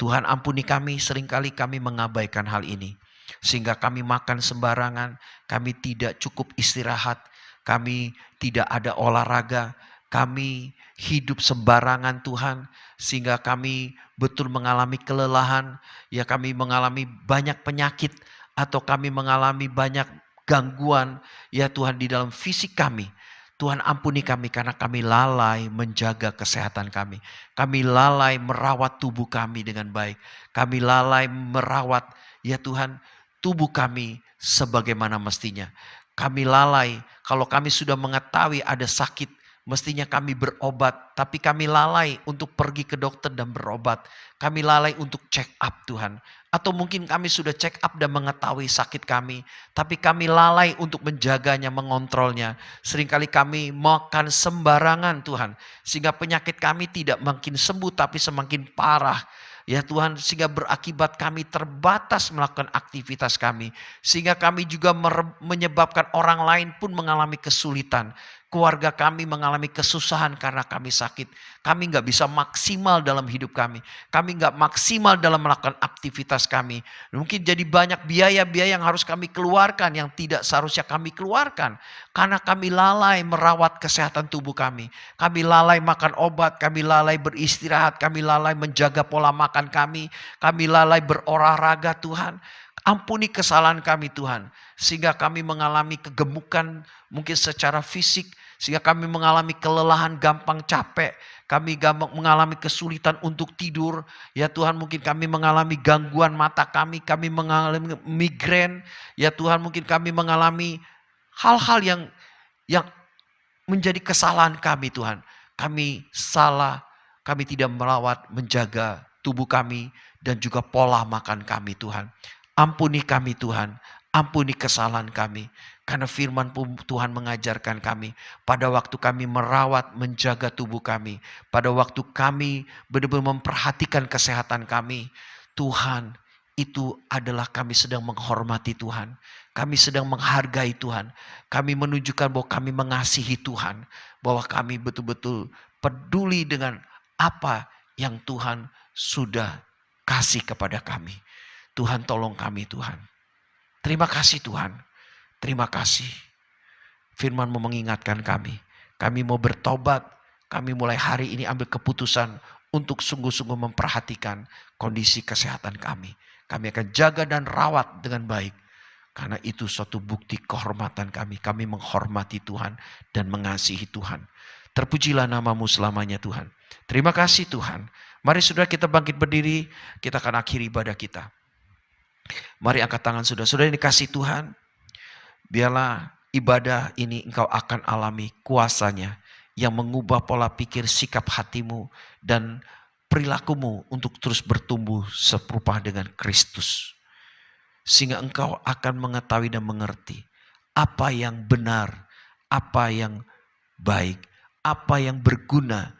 Tuhan, ampuni kami, seringkali kami mengabaikan hal ini. Sehingga kami makan sembarangan, kami tidak cukup istirahat, kami tidak ada olahraga, kami hidup sembarangan Tuhan. Sehingga kami betul mengalami kelelahan, ya kami mengalami banyak penyakit, atau kami mengalami banyak gangguan, ya Tuhan di dalam fisik kami. Tuhan, ampuni kami karena kami lalai menjaga kesehatan kami. Kami lalai merawat tubuh kami dengan baik. Kami lalai merawat, ya Tuhan, tubuh kami sebagaimana mestinya. Kami lalai kalau kami sudah mengetahui ada sakit, mestinya kami berobat, tapi kami lalai untuk pergi ke dokter dan berobat. Kami lalai untuk check up, Tuhan. Atau mungkin kami sudah check up dan mengetahui sakit kami, tapi kami lalai untuk menjaganya, mengontrolnya. Seringkali kami makan sembarangan, Tuhan, sehingga penyakit kami tidak makin sembuh tapi semakin parah. Ya Tuhan, sehingga berakibat kami terbatas melakukan aktivitas kami. Sehingga kami juga menyebabkan orang lain pun mengalami kesulitan. Keluarga kami mengalami kesusahan karena kami sakit. Kami gak bisa maksimal dalam hidup kami. Kami gak maksimal dalam melakukan aktivitas kami. Mungkin jadi banyak biaya-biaya yang harus kami keluarkan yang tidak seharusnya kami keluarkan. Karena kami lalai merawat kesehatan tubuh kami. Kami lalai makan obat, kami lalai beristirahat, kami lalai menjaga pola makan kami. Kami lalai berolahraga, Tuhan. Ampuni kesalahan kami, Tuhan. Sehingga kami mengalami kegemukan mungkin secara fisik. Sehingga kami mengalami kelelahan, gampang capek. Kami mengalami kesulitan untuk tidur. Ya Tuhan, mungkin kami mengalami gangguan mata kami. Kami mengalami migrain. Ya Tuhan, mungkin kami mengalami hal-hal yang menjadi kesalahan kami, Tuhan. Kami salah. Kami tidak merawat, menjaga tubuh kami. Dan juga pola makan kami, Tuhan. Ampuni kami Tuhan, ampuni kesalahan kami. Karena firman Tuhan mengajarkan kami, pada waktu kami merawat, menjaga tubuh kami, pada waktu kami benar-benar memperhatikan kesehatan kami, Tuhan, itu adalah kami sedang menghormati Tuhan. Kami sedang menghargai Tuhan. Kami menunjukkan bahwa kami mengasihi Tuhan. Bahwa kami betul-betul peduli dengan apa yang Tuhan sudah kasih kepada kami. Tuhan tolong kami Tuhan. Terima kasih Tuhan. Terima kasih. Firman-Mu mengingatkan kami. Kami mau bertobat. Kami mulai hari ini ambil keputusan untuk sungguh-sungguh memperhatikan kondisi kesehatan kami. Kami akan jaga dan rawat dengan baik. Karena itu suatu bukti kehormatan kami. Kami menghormati Tuhan dan mengasihi Tuhan. Terpujilah nama-Mu selamanya Tuhan. Terima kasih Tuhan. Mari saudara kita bangkit berdiri. Kita akan akhiri ibadah kita. Mari angkat tangan saudara. Saudara yang dikasih Tuhan. Biarlah ibadah ini engkau akan alami kuasanya. Yang mengubah pola pikir, sikap hatimu. Dan perilakumu untuk terus bertumbuh serupa dengan Kristus. Sehingga engkau akan mengetahui dan mengerti apa yang benar, apa yang baik, apa yang berguna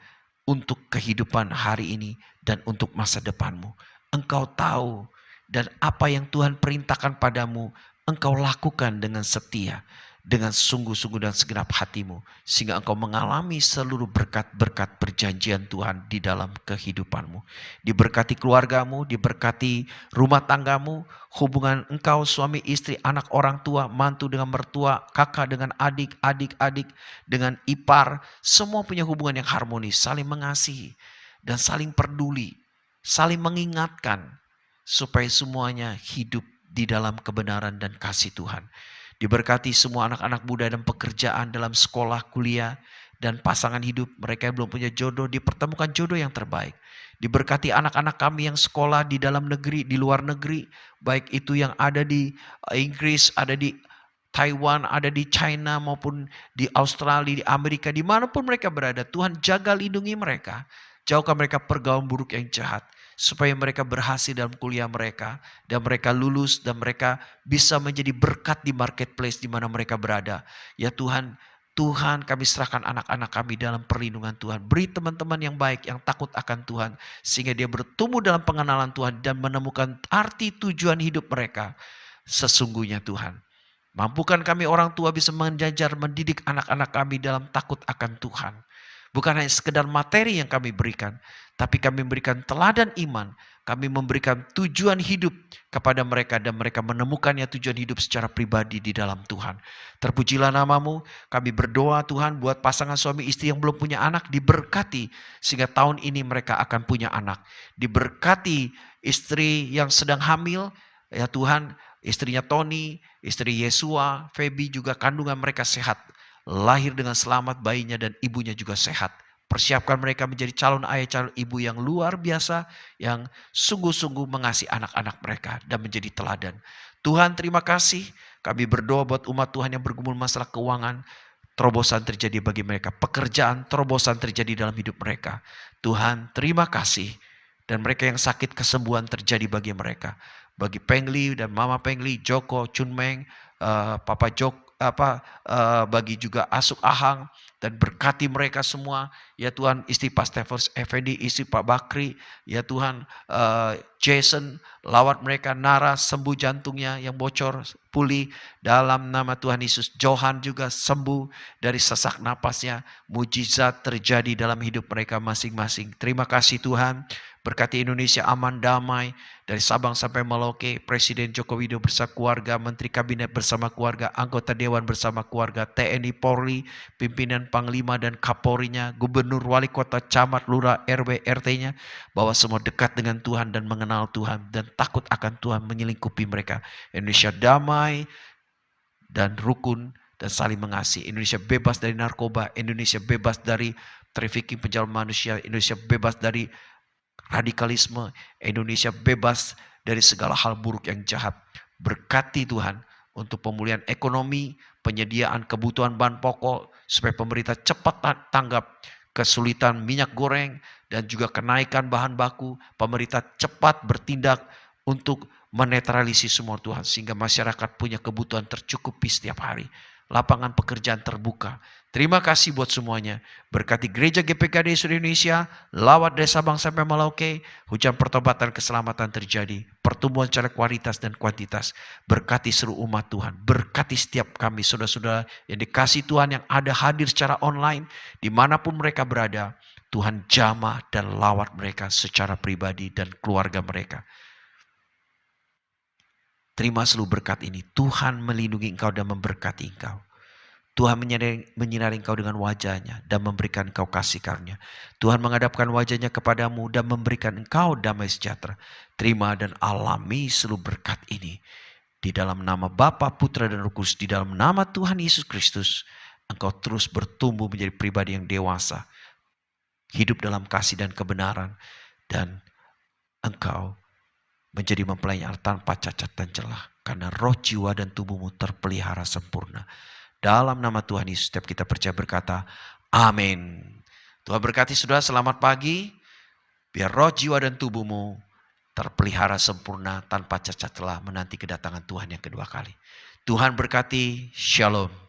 untuk kehidupan hari ini dan untuk masa depanmu. Engkau tahu dan apa yang Tuhan perintahkan padamu, engkau lakukan dengan setia, dengan sungguh-sungguh dan segenap hatimu. Sehingga engkau mengalami seluruh berkat-berkat perjanjian Tuhan di dalam kehidupanmu. Diberkati keluargamu, diberkati rumah tanggamu, hubungan engkau suami istri, anak orang tua, mantu dengan mertua, kakak dengan adik, adik-adik dengan ipar. Semua punya hubungan yang harmonis, saling mengasihi dan saling peduli, saling mengingatkan. Supaya semuanya hidup di dalam kebenaran dan kasih Tuhan. Diberkati semua anak-anak muda dan pekerjaan dalam sekolah, kuliah, dan pasangan hidup. Mereka yang belum punya jodoh, dipertemukan jodoh yang terbaik. Diberkati anak-anak kami yang sekolah di dalam negeri, di luar negeri. Baik itu yang ada di Inggris, ada di Taiwan, ada di China maupun di Australia, di Amerika, dimanapun mereka berada. Tuhan jaga lindungi mereka. Jauhkan mereka pergaulan buruk yang jahat. Supaya mereka berhasil dalam kuliah mereka. Dan mereka lulus dan mereka bisa menjadi berkat di marketplace di mana mereka berada. Ya Tuhan, Tuhan kami serahkan anak-anak kami dalam perlindungan Tuhan. Beri teman-teman yang baik, yang takut akan Tuhan. Sehingga dia bertumbuh dalam pengenalan Tuhan dan menemukan arti tujuan hidup mereka. Sesungguhnya Tuhan. Mampukan kami orang tua bisa menjajar, mendidik anak-anak kami dalam takut akan Tuhan. Bukan hanya sekedar materi yang kami berikan. Tapi kami memberikan teladan iman. Kami memberikan tujuan hidup kepada mereka. Dan mereka menemukannya tujuan hidup secara pribadi di dalam Tuhan. Terpujilah nama-Mu. Kami berdoa Tuhan buat pasangan suami istri yang belum punya anak. Diberkati sehingga tahun ini mereka akan punya anak. Diberkati istri yang sedang hamil. Ya Tuhan, istrinya Tony, istri Yesua, Feby juga kandungan mereka sehat. Lahir dengan selamat bayinya dan ibunya juga sehat. Persiapkan mereka menjadi calon ayah, calon ibu yang luar biasa. Yang sungguh-sungguh mengasihi anak-anak mereka dan menjadi teladan. Tuhan terima kasih. Kami berdoa buat umat Tuhan yang bergumul masalah keuangan. Terobosan terjadi bagi mereka. Pekerjaan terobosan terjadi dalam hidup mereka. Tuhan terima kasih. Dan mereka yang sakit kesembuhan terjadi bagi mereka. Bagi Pengli dan Mama Pengli, Joko, Chunmeng, Papa Jok, bagi juga Asuk Ahang dan berkati mereka semua. Ya Tuhan, istri Pak Stefans Effendi, istri Pak Bakri, ya Tuhan, Jason, lawat mereka, Nara sembuh jantungnya yang bocor, pulih dalam nama Tuhan Yesus. Johan juga sembuh dari sesak napasnya. Mujizat terjadi dalam hidup mereka masing-masing. Terima kasih Tuhan. Berkati Indonesia aman damai dari Sabang sampai Merauke. Presiden Joko Widodo bersama keluarga, Menteri Kabinet bersama keluarga, anggota Dewan bersama keluarga, TNI Polri, pimpinan Panglima dan Kapolrinya, Gubernur, Wali Kota, Camat, Lurah, RW, RT-nya, bahwa semua dekat dengan Tuhan dan mengenal Tuhan dan takut akan Tuhan menyelingkupi mereka. Indonesia damai dan rukun dan saling mengasihi. Indonesia bebas dari narkoba, Indonesia bebas dari trafficking penjualan manusia, Indonesia bebas dari radikalisme, Indonesia bebas dari segala hal buruk yang jahat. Berkati Tuhan untuk pemulihan ekonomi, penyediaan kebutuhan bahan pokok, supaya pemerintah cepat tanggap kesulitan minyak goreng dan juga kenaikan bahan baku. Pemerintah cepat bertindak untuk menetralisir semua Tuhan, sehingga masyarakat punya kebutuhan tercukupi setiap hari. Lapangan pekerjaan terbuka. Terima kasih buat semuanya. Berkati Gereja GPKD seluruh Indonesia, lawat dari Sabang sampai Merauke, hujan pertobatan keselamatan terjadi, pertumbuhan secara kualitas dan kuantitas. Berkati seluruh umat Tuhan, berkati setiap kami saudara-saudara yang dikasih Tuhan yang ada hadir secara online, dimanapun mereka berada. Tuhan jamah dan lawat mereka secara pribadi dan keluarga mereka. Terima seluruh berkat ini. Tuhan melindungi engkau dan memberkati engkau. Tuhan menyinari engkau dengan wajahnya dan memberikan engkau kasih karunia. Tuhan menghadapkan wajahnya kepadamu dan memberikan engkau damai sejahtera. Terima dan alami seluruh berkat ini. Di dalam nama Bapa, Putra dan Roh Kudus, di dalam nama Tuhan Yesus Kristus, engkau terus bertumbuh menjadi pribadi yang dewasa. Hidup dalam kasih dan kebenaran. Dan engkau menjadi mempelai Allah tanpa cacat dan celah. Karena roh, jiwa, dan tubuhmu terpelihara sempurna. Dalam nama Tuhan Yesus, setiap kita percaya berkata, amin. Tuhan berkati saudara, selamat pagi. Biar roh, jiwa, dan tubuhmu terpelihara sempurna tanpa cacat celah menanti kedatangan Tuhan yang kedua kali. Tuhan berkati, shalom.